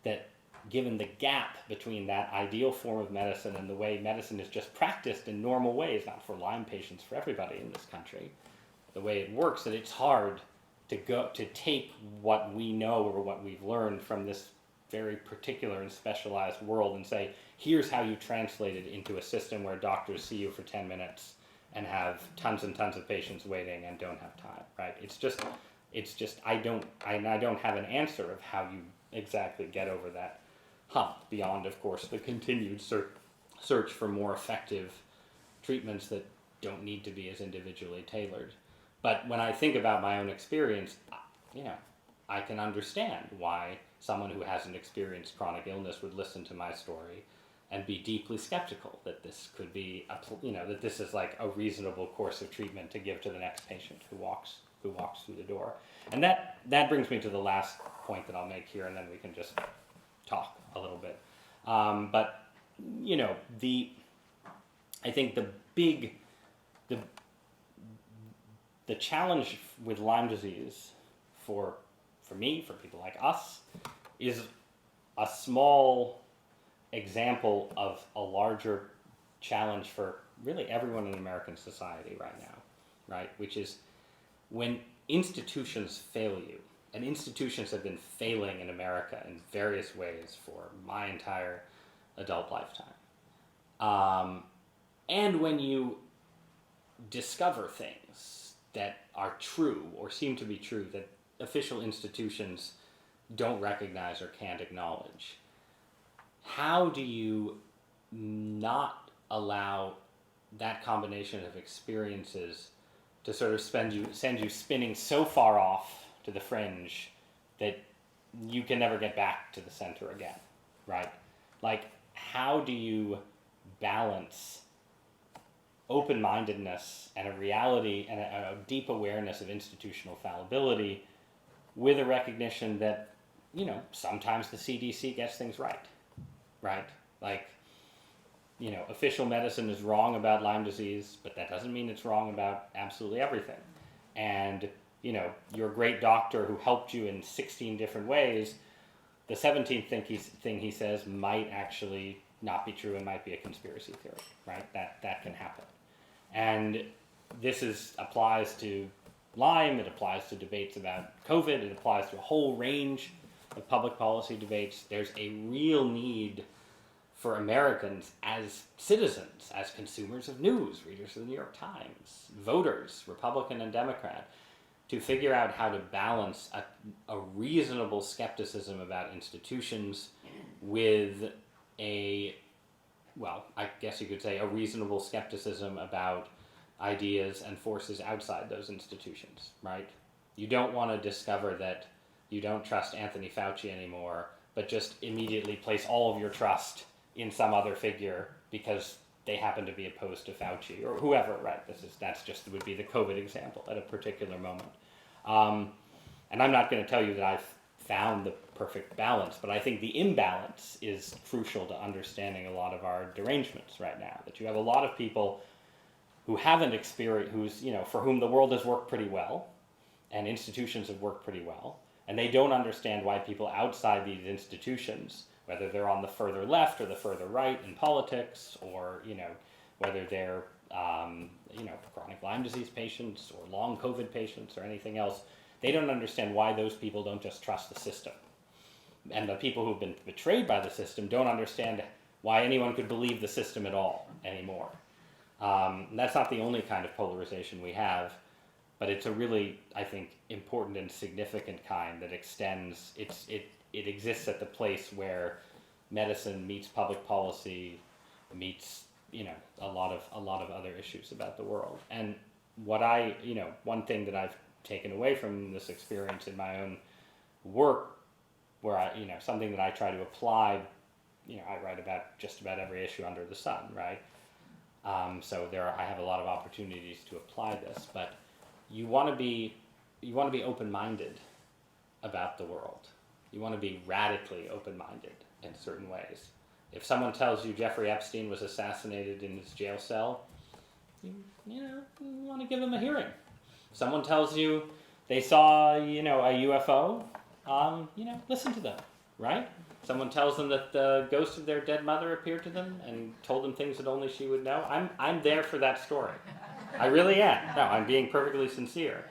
that, given the gap between that ideal form of medicine and the way medicine is just practiced in normal ways, not for Lyme patients, for everybody in this country, the way it works, that it's hard to take what we know or what we've learned from this very particular and specialized world and say, here's how you translate it into a system where doctors see you for 10 minutes and have tons and tons of patients waiting and don't have time, right? It's just I don't have an answer of how you exactly get over that hump beyond, of course, the continued search for more effective treatments that don't need to be as individually tailored. But when I think about my own experience, I can understand why someone who hasn't experienced chronic illness would listen to my story and be deeply skeptical that this could be, that this is like a reasonable course of treatment to give to the next patient who walks through the door. And that brings me to the last point that I'll make here, and then we can just talk a little bit. But I think the challenge with Lyme disease for me, for people like us, is a small example of a larger challenge for really everyone in American society right now, right? Which is when institutions fail you, and institutions have been failing in America in various ways for my entire adult lifetime. And when you discover things that are true or seem to be true that official institutions don't recognize or can't acknowledge, how do you not allow that combination of experiences to sort of send you spinning so far off to the fringe that you can never get back to the center again, right? Like, how do you balance open-mindedness and a reality and a deep awareness of institutional fallibility with a recognition that, sometimes the CDC gets things right? Like, official medicine is wrong about Lyme disease, but that doesn't mean it's wrong about absolutely everything. And, your great doctor who helped you in 16 different ways, the 17th thing he says might actually not be true and might be a conspiracy theory, right? That can happen. And this applies to Lyme, it applies to debates about COVID, it applies to a whole range of public policy debates. There's a real need for Americans as citizens, as consumers of news, readers of the New York Times, voters, Republican and Democrat, to figure out how to balance a reasonable skepticism about institutions with I guess you could say a reasonable skepticism about ideas and forces outside those institutions, right? You don't want to discover that you don't trust Anthony Fauci anymore, but just immediately place all of your trust in some other figure because they happen to be opposed to Fauci or whoever, right? Would be the COVID example at a particular moment. And I'm not going to tell you that I've found the perfect balance, but I think the imbalance is crucial to understanding a lot of our derangements right now. That you have a lot of people who haven't experienced, for whom the world has worked pretty well, and institutions have worked pretty well, and they don't understand why people outside these institutions, whether they're on the further left or the further right in politics, or whether they're chronic Lyme disease patients or long COVID patients or anything else, they don't understand why those people don't just trust the system. And the people who've been betrayed by the system don't understand why anyone could believe the system at all anymore. That's not the only kind of polarization we have, but it's a really, I think, important and significant kind that extends. It exists at the place where medicine meets public policy, meets a lot of other issues about the world. And one thing that I've taken away from this experience in my own work, where something that I try to apply, I write about just about every issue under the sun, right? So I have a lot of opportunities to apply this, but you want to be open-minded about the world. You want to be radically open-minded in certain ways. If someone tells you Jeffrey Epstein was assassinated in his jail cell, you want to give them a hearing. If someone tells you they saw, a UFO, listen to them, right? Someone tells them that the ghost of their dead mother appeared to them and told them things that only she would know. I'm there for that story. I really am. No, I'm being perfectly sincere.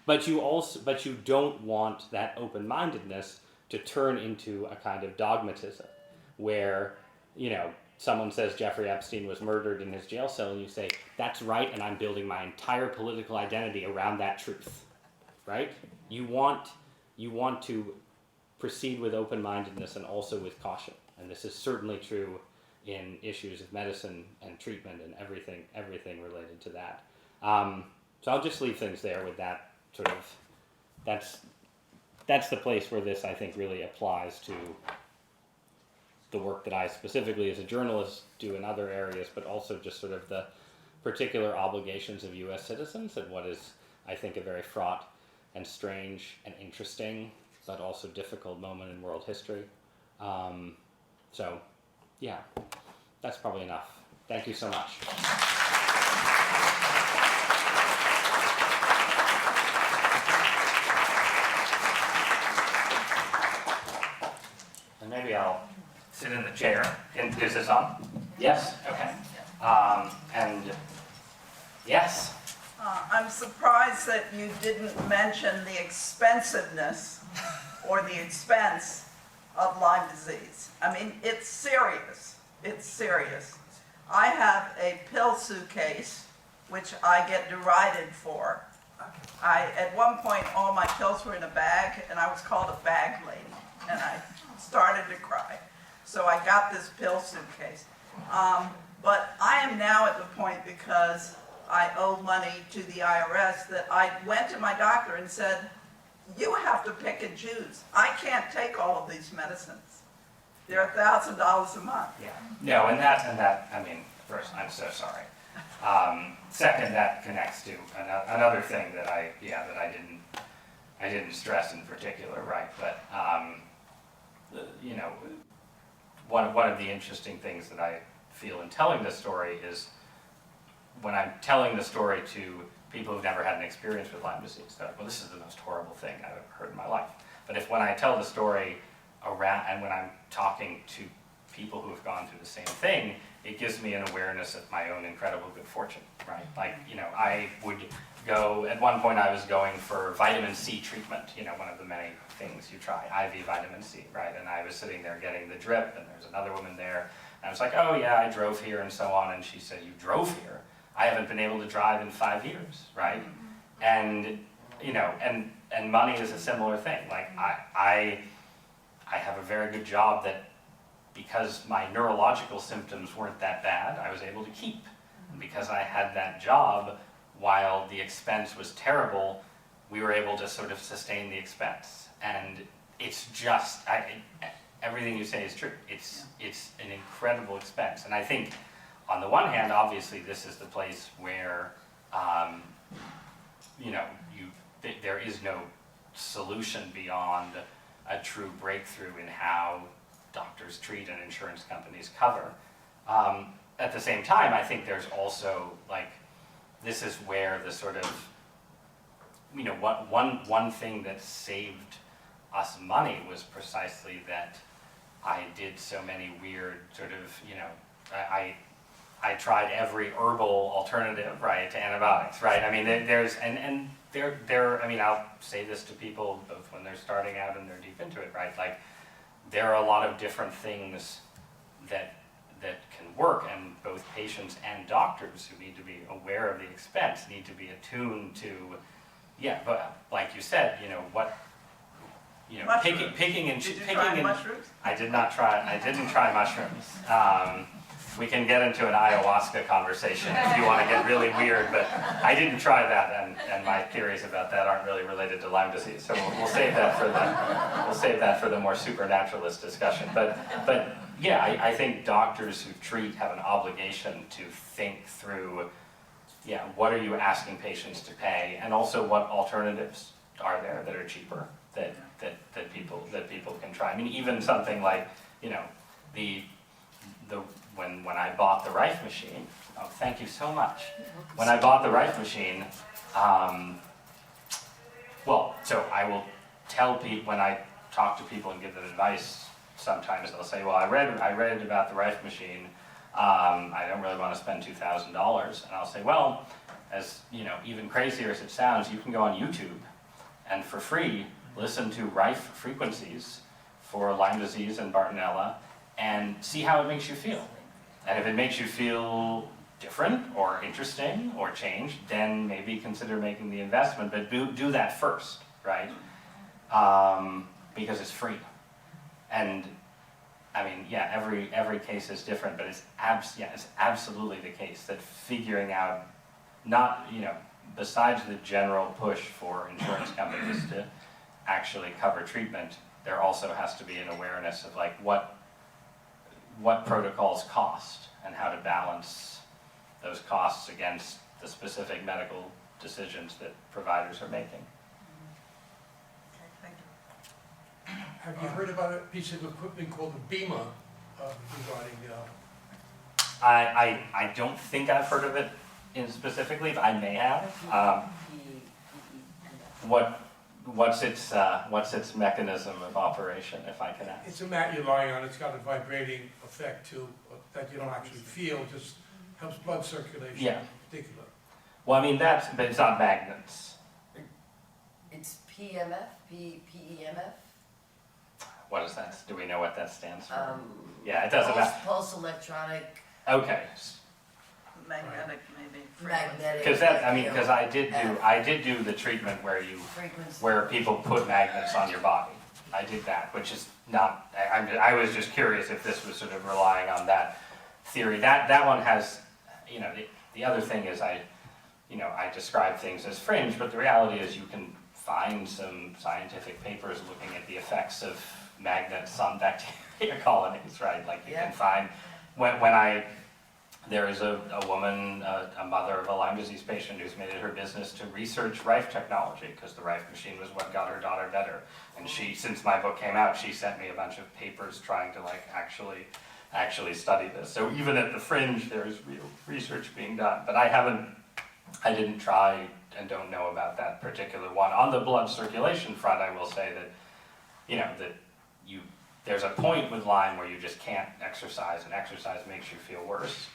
But you don't want that open-mindedness to turn into a kind of dogmatism where, someone says Jeffrey Epstein was murdered in his jail cell, and you say, that's right, and I'm building my entire political identity around that truth, right? You want to proceed with open-mindedness and also with caution, and this is certainly true in issues of medicine and treatment and everything related to that. So I'll just leave things there with that sort of, that's the place where this, I think, really applies to the work that I specifically as a journalist do in other areas, but also just sort of the particular obligations of U.S. citizens at what is, I think, a very fraught and strange and interesting, but also difficult moment in world history. So, yeah, that's probably enough. Thank you so much. And maybe I'll sit in the chair. Is this on? Yes? Okay. And yes? I'm surprised that you didn't mention the expensiveness or the expense of Lyme disease. I mean, it's serious. It's serious. I have a pill suitcase, which I get derided for. At one point, all my pills were in a bag, and I was called a bag lady, and I started to cry. So I got this pill suitcase. But I am now at the point, because I owe money to the IRS, that I went to my doctor and said, you have to pick and choose. I can't take all of these medicines. They're $1,000 a month. Yeah. No, and that, I mean, first, I'm so sorry. Second, that connects to another thing that I didn't stress in particular, right? But, one of the interesting things that I feel in telling this story is when I'm telling the story to people who've never had an experience with Lyme disease, they're like, well, this is the most horrible thing I've ever heard in my life. But when I tell the story around, and when I'm talking to people who have gone through the same thing, it gives me an awareness of my own incredible good fortune, right? Like, I would go, at one point I was going for vitamin C treatment, one of the many things you try, IV vitamin C, right? And I was sitting there getting the drip, and there's another woman there, and I was like, oh yeah, I drove here and so on, and she said, you drove here? I haven't been able to drive in 5 years, right? And, and money is a similar thing. Like, I have a very good job that, because my neurological symptoms weren't that bad, I was able to keep. And because I had that job, while the expense was terrible, we were able to sort of sustain the expense. And it's just, everything you say is true. It's an incredible expense. And I think, on the one hand, obviously, this is the place where, there is no solution beyond a true breakthrough in how doctors treat and insurance companies cover. At the same time, I think there's also, this is where the sort of, one thing that saved us money was precisely that I did so many weird sort of, I tried every herbal alternative, right, to antibiotics, right? I mean, I'll say this to people both when they're starting out and they're deep into it, right? Like, there are a lot of different things that can work, and both patients and doctors who need to be aware of the expense need to be attuned to, but like you said, picking and Did you try mushrooms? I didn't try mushrooms. We can get into an ayahuasca conversation if you want to get really weird, but I didn't try that, and my theories about that aren't really related to Lyme disease. So we'll save that for the more supernaturalist discussion. But yeah, I think doctors who treat have an obligation to think through, what are you asking patients to pay, and also what alternatives are there that are cheaper that people can try. I mean, even something like when I bought the Rife machine, thank you so much. When I bought the Rife machine, so I will tell people, when I talk to people and give them advice, sometimes they'll say, well, I read about the Rife machine, I don't really want to spend $2,000. And I'll say, well, as even crazier as it sounds, you can go on YouTube and for free listen to Rife frequencies for Lyme disease and Bartonella and see how it makes you feel. And if it makes you feel different or interesting or changed, then maybe consider making the investment, but do that first, right? Because it's free. And I mean, yeah, every case is different, but it's absolutely the case that figuring out, not, besides the general push for insurance companies to actually cover treatment, there also has to be an awareness of like what protocols cost and how to balance those costs against the specific medical decisions that providers are making. Okay, thank you. Have you heard about a piece of equipment called a BEMA regarding I don't think I've heard of it specifically, but I may have. What's its mechanism of operation, if I can ask? it's a mat you lie on, it's got a vibrating effect too, that you don't actually feel, just helps blood circulation Yeah. in particular. Well, I mean, but it's not magnets. It's PEMF? What is that? Do we know what that stands for? Um, Yeah, it doesn't matter. Pulse electronic, Okay, Magnetic, maybe. magnetic. because I did do the treatment Frequency. where people put magnets on your body. I did that, which is not, I was just curious if this was sort of relying on that theory. That one has, the other thing is I describe things as fringe, but the reality is you can find some scientific papers looking at the effects of magnets on bacteria colonies, right? Like you Yeah. can find, there is a woman, a mother of a Lyme disease patient who's made it her business to research Rife technology, because the Rife machine was what got her daughter better. And since my book came out, she sent me a bunch of papers trying to like actually study this. So even at the fringe, there is real research being done. But I didn't try and don't know about that particular one. On the blood circulation front, I will say that, there's a point with Lyme where you just can't exercise, and exercise makes you feel worse.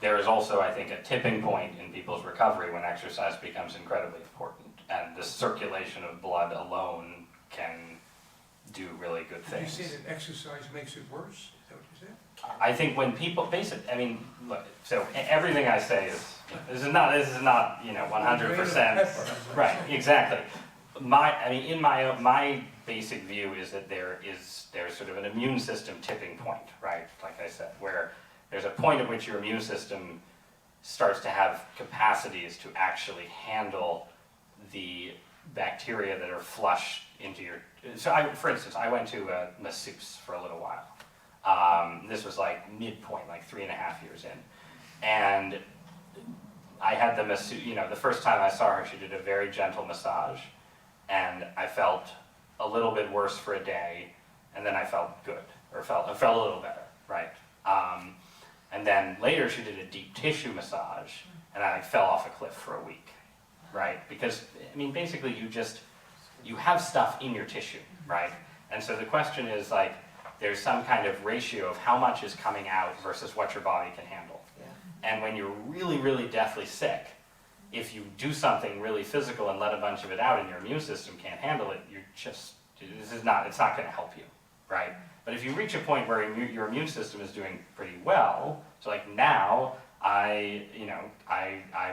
There is also, I think, a tipping point in people's recovery when exercise becomes incredibly important, and the circulation of blood alone can do really good Did you things. say that exercise makes it worse? Is that what you said? I think when people, look, so everything I say this is not 100%. Right, exactly. My basic view is that there's sort of an immune system tipping point, right? Like I said, where there's a point at which your immune system starts to have capacities to actually handle the bacteria that are flushed into your. So, for instance, I went to a masseuse for a little while. This was like midpoint, like 3.5 years in, and I had the masseuse. The first time I saw her, she did a very gentle massage. And I felt a little bit worse for a day, and then I felt good, or felt a little better, right? And then later she did a deep tissue massage, and I fell off a cliff for a week, right? Because, basically you have stuff in your tissue, right? And so the question is like, there's some kind of ratio of how much is coming out versus what your body can handle. Yeah. And when you're really, really deathly sick, if you do something really physical and let a bunch of it out and your immune system can't handle it, it's not going to help you, right? But if you reach a point where your immune system is doing pretty well, so like now, I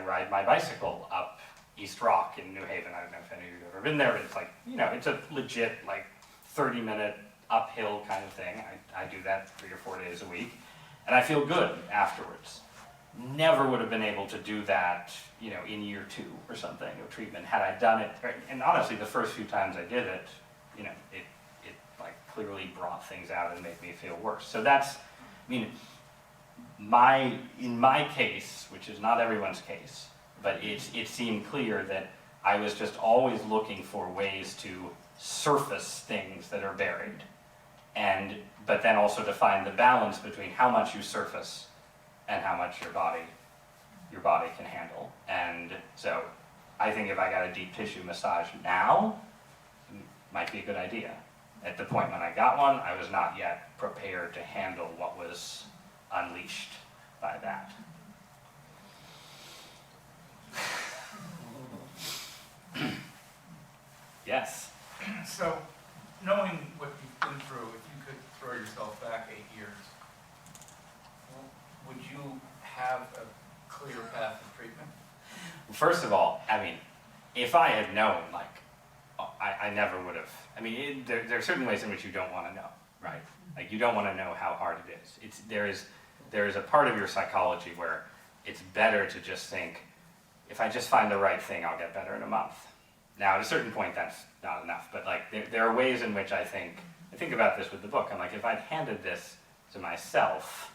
ride my bicycle up East Rock in New Haven. I don't know if any of you have ever been there, but it's like, it's a legit like 30-minute uphill kind of thing. I do that 3 or 4 days a week, and I feel good afterwards. Never would have been able to do that, in year 2 or something of treatment had I done it. And honestly, the first few times I did it, it like clearly brought things out and made me feel worse. So that's, in my case, which is not everyone's case, but it seemed clear that I was just always looking for ways to surface things that are buried, but then also to find the balance between how much you surface and how much your body can handle. And so I think if I got a deep tissue massage now, it might be a good idea. At the point when I got one, I was not yet prepared to handle what was unleashed by that. Yes. So, knowing what you've been through, if you could throw yourself back 8 years, would you have a clear path of treatment? First of all, I mean, if I had known, like, I never would have. I mean, there are certain ways in which you don't want to know, right? Like, you don't want to know how hard it is. There is a part of your psychology where it's better to just think, if I just find the right thing, I'll get better in a month. Now, at a certain point, that's not enough. But like, there are ways in which I think about this with the book. I'm like, if I'd handed this to myself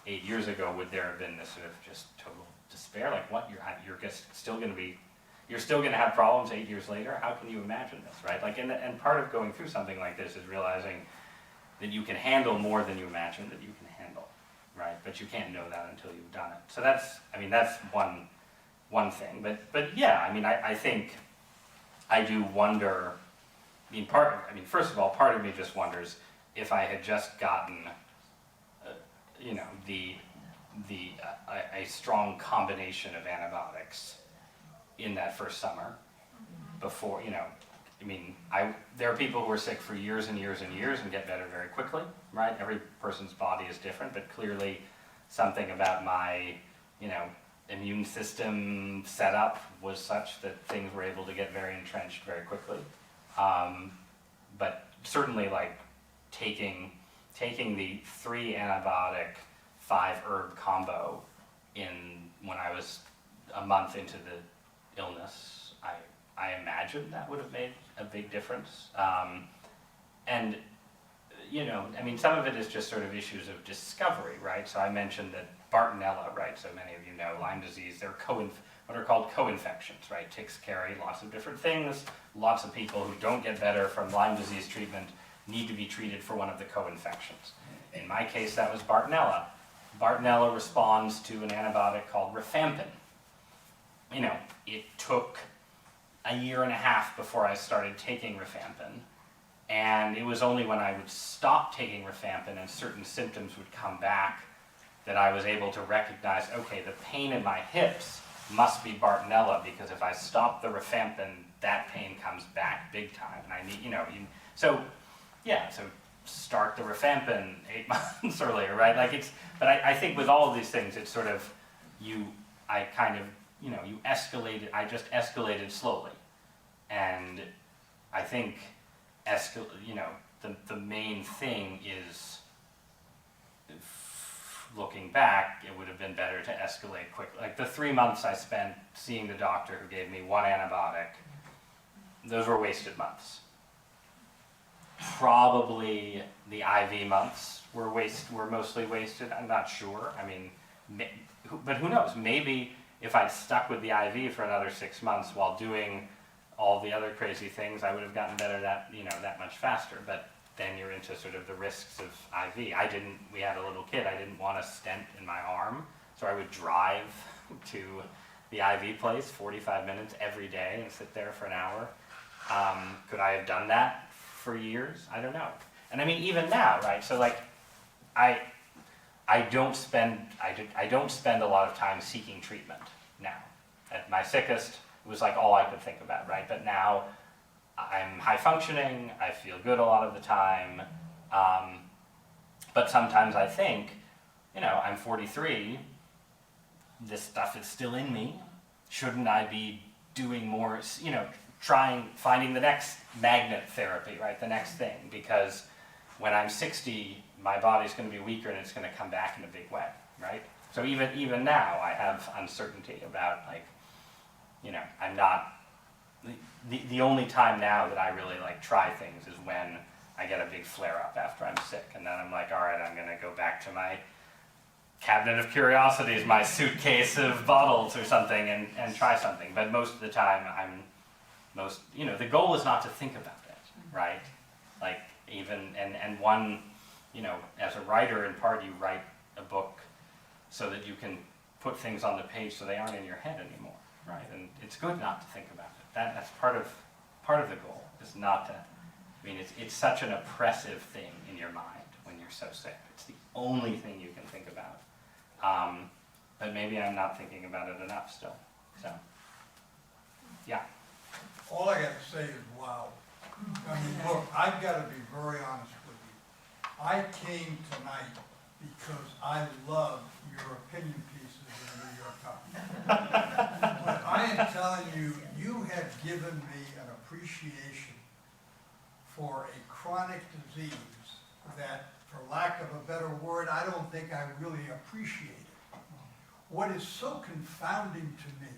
8 years ago, would there have been this sort of just total despair? Like, what? You're just still going to be. You're still going to have problems 8 years later? How can you imagine this, right? Like, and part of going through something like this is realizing that you can handle more than you imagine that you can handle, right? But you can't know that until you've done it. So that's one thing. But yeah, I mean, I think I do wonder. First of all, part of me just wonders if I had just gotten, a strong combination of antibiotics in that first summer before, there are people who are sick for years and years and years and get better very quickly, right? Every person's body is different, but clearly something about my, immune system setup was such that things were able to get very entrenched very quickly. But certainly, like, taking the 3 antibiotic, 5 herb combo when I was a month into the illness, I imagine that would have made a big difference. And some of it is just sort of issues of discovery, right? So I mentioned that Bartonella, right? So many of you know Lyme disease. They're what are called co-infections, right? Ticks carry lots of different things. Lots of people who don't get better from Lyme disease treatment need to be treated for one of the co-infections. In my case, that was Bartonella. Bartonella responds to an antibiotic called rifampin. It took a year and a half before I started taking rifampin. And it was only when I would stop taking rifampin and certain symptoms would come back that I was able to recognize, okay, the pain in my hips must be Bartonella, because if I stop the rifampin, that pain comes back big time. And I need, so start the rifampin 8 months earlier, right? But I think with all of these things, it's sort of, you escalated, I just escalated slowly. And I think, the main thing is, looking back, it would have been better to escalate quickly. Like, the 3 months I spent seeing the doctor who gave me 1 antibiotic, those were wasted months. Probably the IV months were mostly wasted. I'm not sure. But who knows? Maybe if I'd stuck with the IV for another 6 months while doing all the other crazy things, I would have gotten better that much faster. But then you're into sort of the risks of IV. We had a little kid, I didn't want a stent in my arm, so I would drive to the IV place 45 minutes every day and sit there for an hour. Could I have done that for years? I don't know. And even now, right? So like, I don't spend a lot of time seeking treatment now. At my sickest, it was like all I could think about, right? But now I'm high functioning, I feel good a lot of the time, but sometimes I think, I'm 43, this stuff is still in me, shouldn't I be doing more, finding the next magnet therapy, right, the next thing, because when I'm 60, my body's going to be weaker and it's going to come back in a big way, right? So even now, I have uncertainty about, I'm not, the only time now that I really try things is when I get a big flare-up after I'm sick, and then I'm like, all right, I'm going to go back to my cabinet of curiosities, my suitcase of bottles or something, and try something. But most of the time, the goal is not to think about it, right? As a writer, in part, you write a book so that you can put things on the page so they aren't in your head anymore, right? And it's good not to think about it. That's part of the goal, is not to. It's such an oppressive thing in your mind when you're so sick. It's the only thing you can think about. But maybe I'm not thinking about it enough still. So, yeah. All I got to say is, wow. I mean, look, I've got to be very honest with you. I came tonight because I love your opinion pieces in the New York Times. But I am telling you, you have given me an appreciation for a chronic disease that, for lack of a better word, I don't think I really appreciate it. What is so confounding to me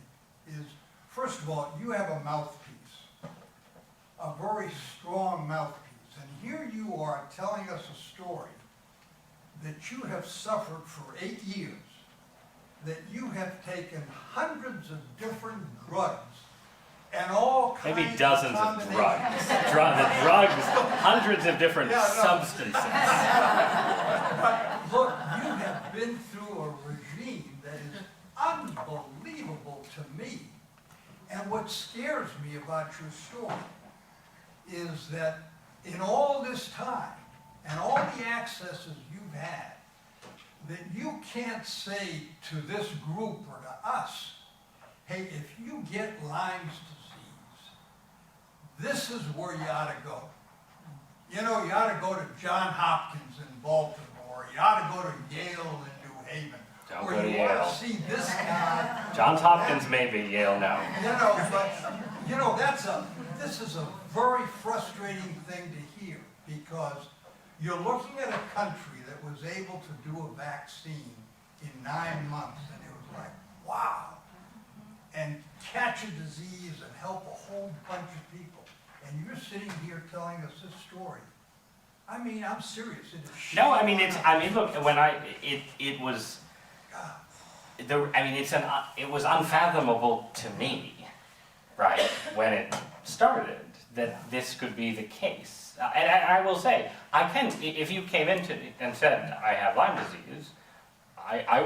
is, first of all, you have a mouthpiece, a very strong mouthpiece. And here you are telling us a story that you have suffered for 8 years, that you have taken hundreds of different drugs and all kinds Maybe of dozens of combinations. drugs. The drugs, hundreds of different Yeah, no. substances. But look, you have been through a regime that is unbelievable to me. And what scares me about your story is that in all this time and all the accesses you've had, that you can't say to this group or to us, hey, if you get Lyme's disease, this is where you ought to go. You know, you ought to go to Johns Hopkins in Baltimore. You ought to go to Yale in New Haven. Don't Or go to you ought Yale. to see this guy. Johns Hopkins maybe, Yale no. You know, but, you know, this is a very frustrating thing to hear, because you're looking at a country that was able to do a vaccine in 9 months, and it was like, wow, and catch a disease and help a whole bunch of people. And you're sitting here telling us this story. I mean, I'm serious. It is No, I mean look, when it was, God. it was unfathomable to me, right, when it started, that this could be the case. And I will say, if you came in and said, I have Lyme disease, I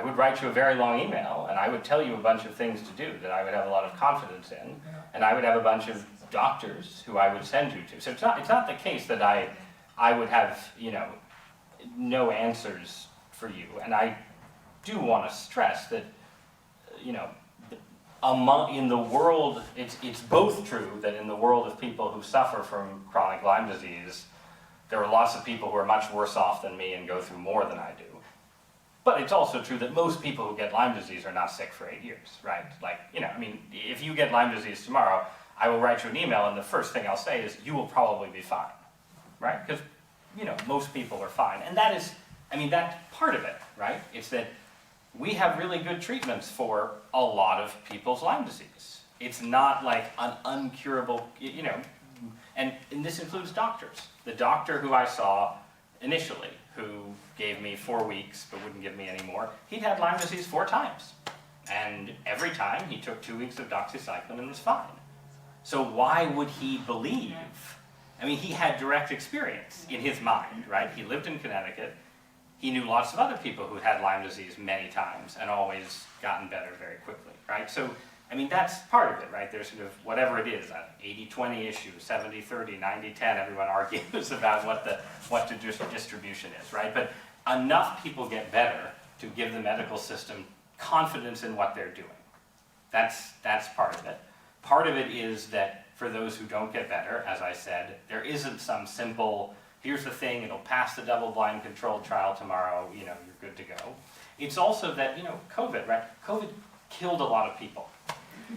would write you a very long email, and I would tell you a bunch of things to do that I would have a lot of confidence in, and I would have a bunch of doctors who I would send you to. So it's not the case that I would have, no answers for you. And I do want to stress that, in the world, it's both true that in the world of people who suffer from chronic Lyme disease, there are lots of people who are much worse off than me and go through more than I do. But it's also true that most people who get Lyme disease are not sick for 8 years, right? Like, if you get Lyme disease tomorrow, I will write you an email, and the first thing I'll say is, you will probably be fine, right? Because, most people are fine. And that is, that's part of it, right? It's that we have really good treatments for a lot of people's Lyme disease. It's not like an uncurable, and this includes doctors. The doctor who I saw initially, who gave me 4 weeks but wouldn't give me any more, he'd had Lyme disease 4 times. And every time he took 2 weeks of doxycycline and was fine. So why would he believe? He had direct experience in his mind, right? He lived in Connecticut. He knew lots of other people who had Lyme disease many times and always gotten better very quickly, right? So, that's part of it, right? There's sort of, whatever it is, an 80-20 issue, 70-30, 90-10, everyone argues about what the distribution is, right? But enough people get better to give the medical system confidence in what they're doing. That's part of it. Part of it is that for those who don't get better, as I said, there isn't some simple, here's the thing, it'll pass the double-blind controlled trial tomorrow, you're good to go. It's also that, COVID, right? COVID killed a lot of people.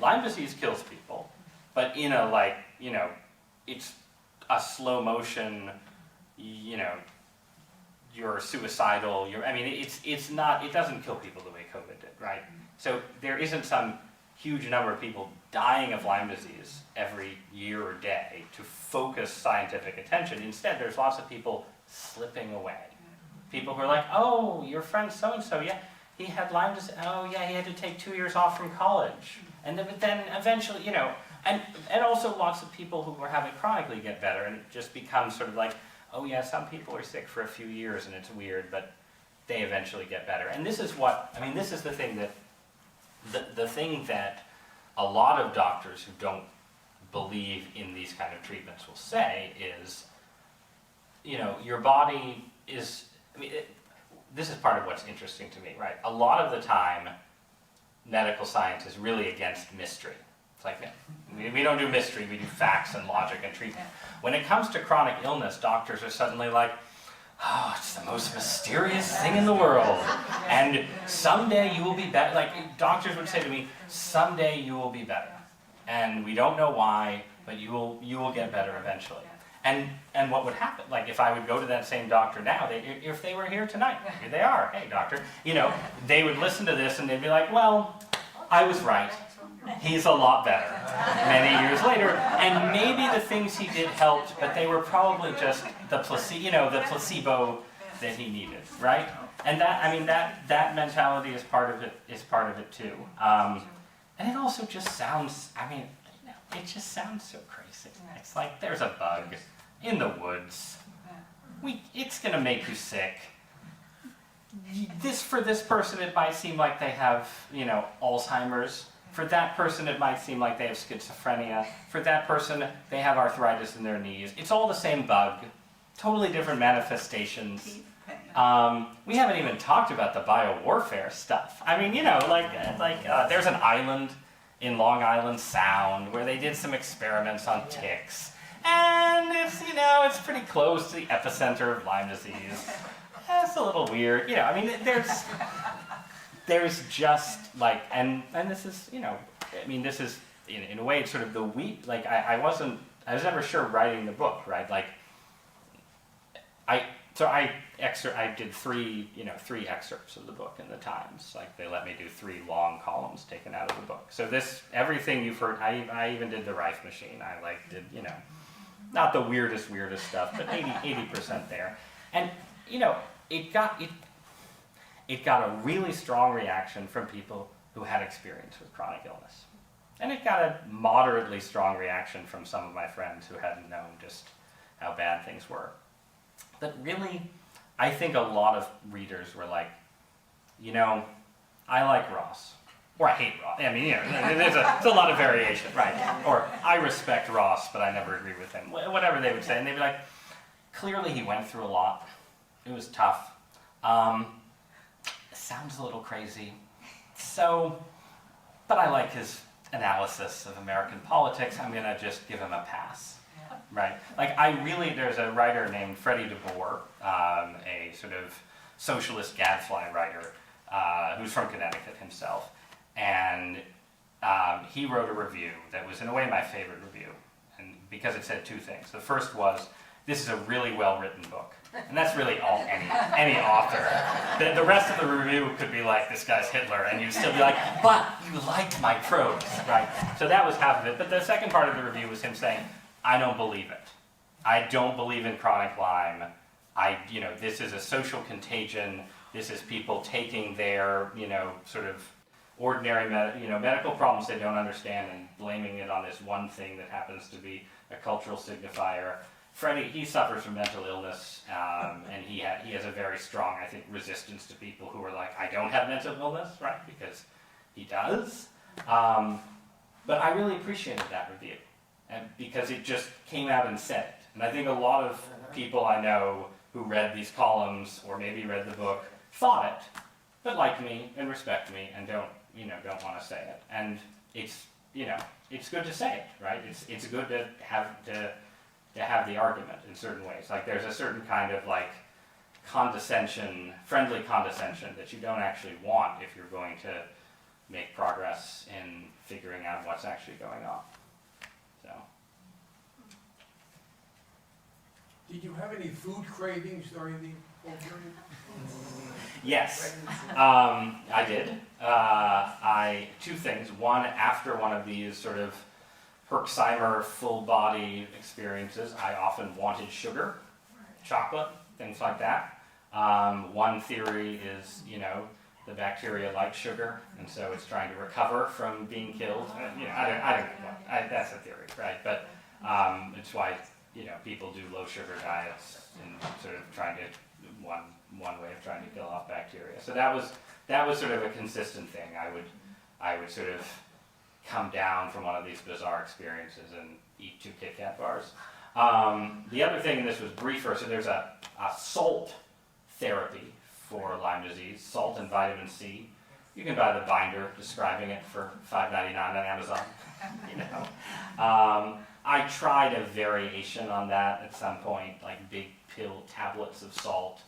Lyme disease kills people, but in a, it's a slow motion, you're suicidal, it's not, it doesn't kill people the way COVID did, right? So there isn't some huge number of people dying of Lyme disease every year or day to focus scientific attention. Instead, there's lots of people slipping away. People who are like, oh, your friend so-and-so, yeah, he had Lyme disease, oh yeah, he had to take 2 years off from college. And then eventually, and also lots of people who are having chronically get better, and it just becomes sort of like, oh yeah, some people are sick for a few years and it's weird, but they eventually get better. And this is this is the thing that, the thing that a lot of doctors who don't believe in these kind of treatments will say is, your body is, this is part of what's interesting to me, right? A lot of the time, medical science is really against mystery. It's It's like, we don't do mystery, we do facts and logic and treatment. When it comes to chronic illness, doctors are suddenly like, oh, it's the most mysterious thing in the world. And someday you will be better. Like, doctors would say to me, someday you will be better. And we don't know why, but you will get better eventually. And what would happen? Like, if I would go to that same doctor now, if they were here tonight, here they are, hey doctor, they would listen to this and they'd be like, well, I was right. He's a lot better many years later. And maybe the things he did helped, but they were probably just the placebo that he needed, right? And that mentality is part of it too. And it also just sounds, it just sounds so crazy. It's like there's a bug in the woods. It's gonna make you sick. For this person, it might seem like they have, Alzheimer's. For that person, it might seem like they have schizophrenia. For that person, they have arthritis in their knees. It's all the same bug, totally different manifestations. We haven't even talked about the biowarfare stuff. There's an island in Long Island Sound where they did some experiments on ticks. And it's pretty close to the epicenter of Lyme disease. It's a little weird. There's just and this is, this is, in a way, it's sort of the weak, I was never sure writing the book, right? I did three excerpts of the book in the Times. They let me do 3 long columns taken out of the book. So everything you've heard, I even did the Rife machine. I did, not the weirdest stuff, but 80% there. And, it got a really strong reaction from people who had experience with chronic illness. And it got a moderately strong reaction from some of my friends who hadn't known just how bad things were. But really, I think a lot of readers were like, I like Ross. Or I hate Ross. There's a lot of variation, right? Or I respect Ross, but I never agree with him. Whatever they would say. And they'd be like, clearly he went through a lot. It was tough. Sounds a little crazy. But I like his analysis of American politics. I'm going to just give him a pass. Right? There's a writer named Freddie DeBoer, a sort of socialist gadfly writer, who's from Connecticut himself. And he wrote a review that was, in a way, my favorite review. And because it said 2 things. The first was, this is a really well-written book. And that's really all any author. The rest of the review could be like, this guy's Hitler, and you'd still be like, but you liked my prose, right? So that was half of it. But the second part of the review was him saying, I don't believe it. I don't believe in chronic Lyme. This is a social contagion. This is people taking their, sort of ordinary, medical problems they don't understand and blaming it on this one thing that happens to be a cultural signifier. Freddie, he suffers from mental illness, and he has a very strong, I think, resistance to people who are like, I don't have mental illness, right? Because he does. But I really appreciated that review, and because it just came out and said it. And I think a lot of people I know who read these columns or maybe read the book thought it, but like me and respect me and don't want to say it. And it's good to say it, right? It's good to have the argument in certain ways. There's a certain kind of condescension, friendly condescension that you don't actually want if you're going to make progress in figuring out what's actually going on. So. Did you have any food cravings during the whole period? Yes, I did. 2 things. One, after one of these sort of Herxheimer full body experiences, I often wanted sugar, chocolate, things like that. One theory is, the bacteria like sugar, and so it's trying to recover from being killed. That's a theory, right? But it's why, people do low sugar diets and sort of trying to, one way of trying to kill off bacteria. So that was sort of a consistent thing. I would sort of come down from one of these bizarre experiences and eat 2 Kit Kat bars. The other thing, and this was briefer, so there's a salt therapy for Lyme disease, salt and vitamin C. You can buy the binder describing it for $5.99 on Amazon. You know, I tried a variation on that at some point, like big pill tablets of salt.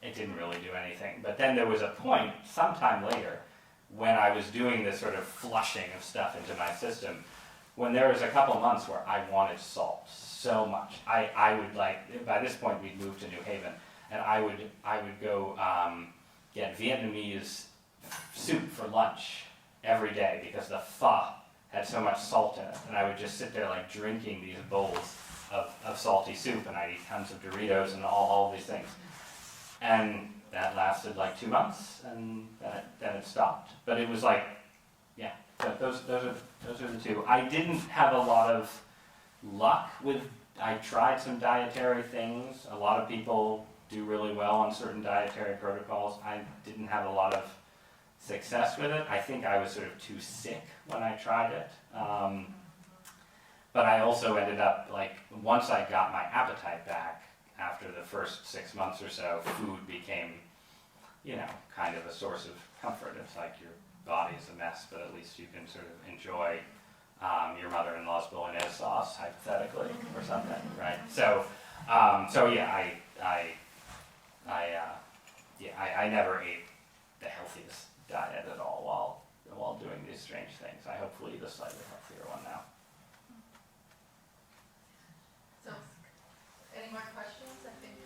It didn't really do anything. But then there was a point, sometime later, when I was doing this sort of flushing of stuff into my system, when there was a couple months where I wanted salt so much. I would like, by this point we'd moved to New Haven, and I would go get Vietnamese soup for lunch every day because the pho had so much salt in it, and I would just sit there like drinking these bowls of salty soup, and I'd eat tons of Doritos and all these things. And that lasted like 2 months, and then it stopped. But it was like, yeah, those are the two. I didn't have a lot of luck with, I tried some dietary things. A lot of people do really well on certain dietary protocols. I didn't have a lot of success with it. I think I was sort of too sick when I tried it. But I also ended up, like, once I got my appetite back, after the first 6 months or so, food became, you know, kind of a source of comfort. It's like your body's a mess, but at least you can sort of enjoy your mother-in-law's bolognese sauce, hypothetically, or something, right? So yeah, I never ate the healthiest diet at all while doing these strange things. I hopefully eat a slightly healthier one now. So, any more questions? I think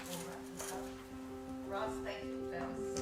we'll wrap this up. Ross, thank you. That was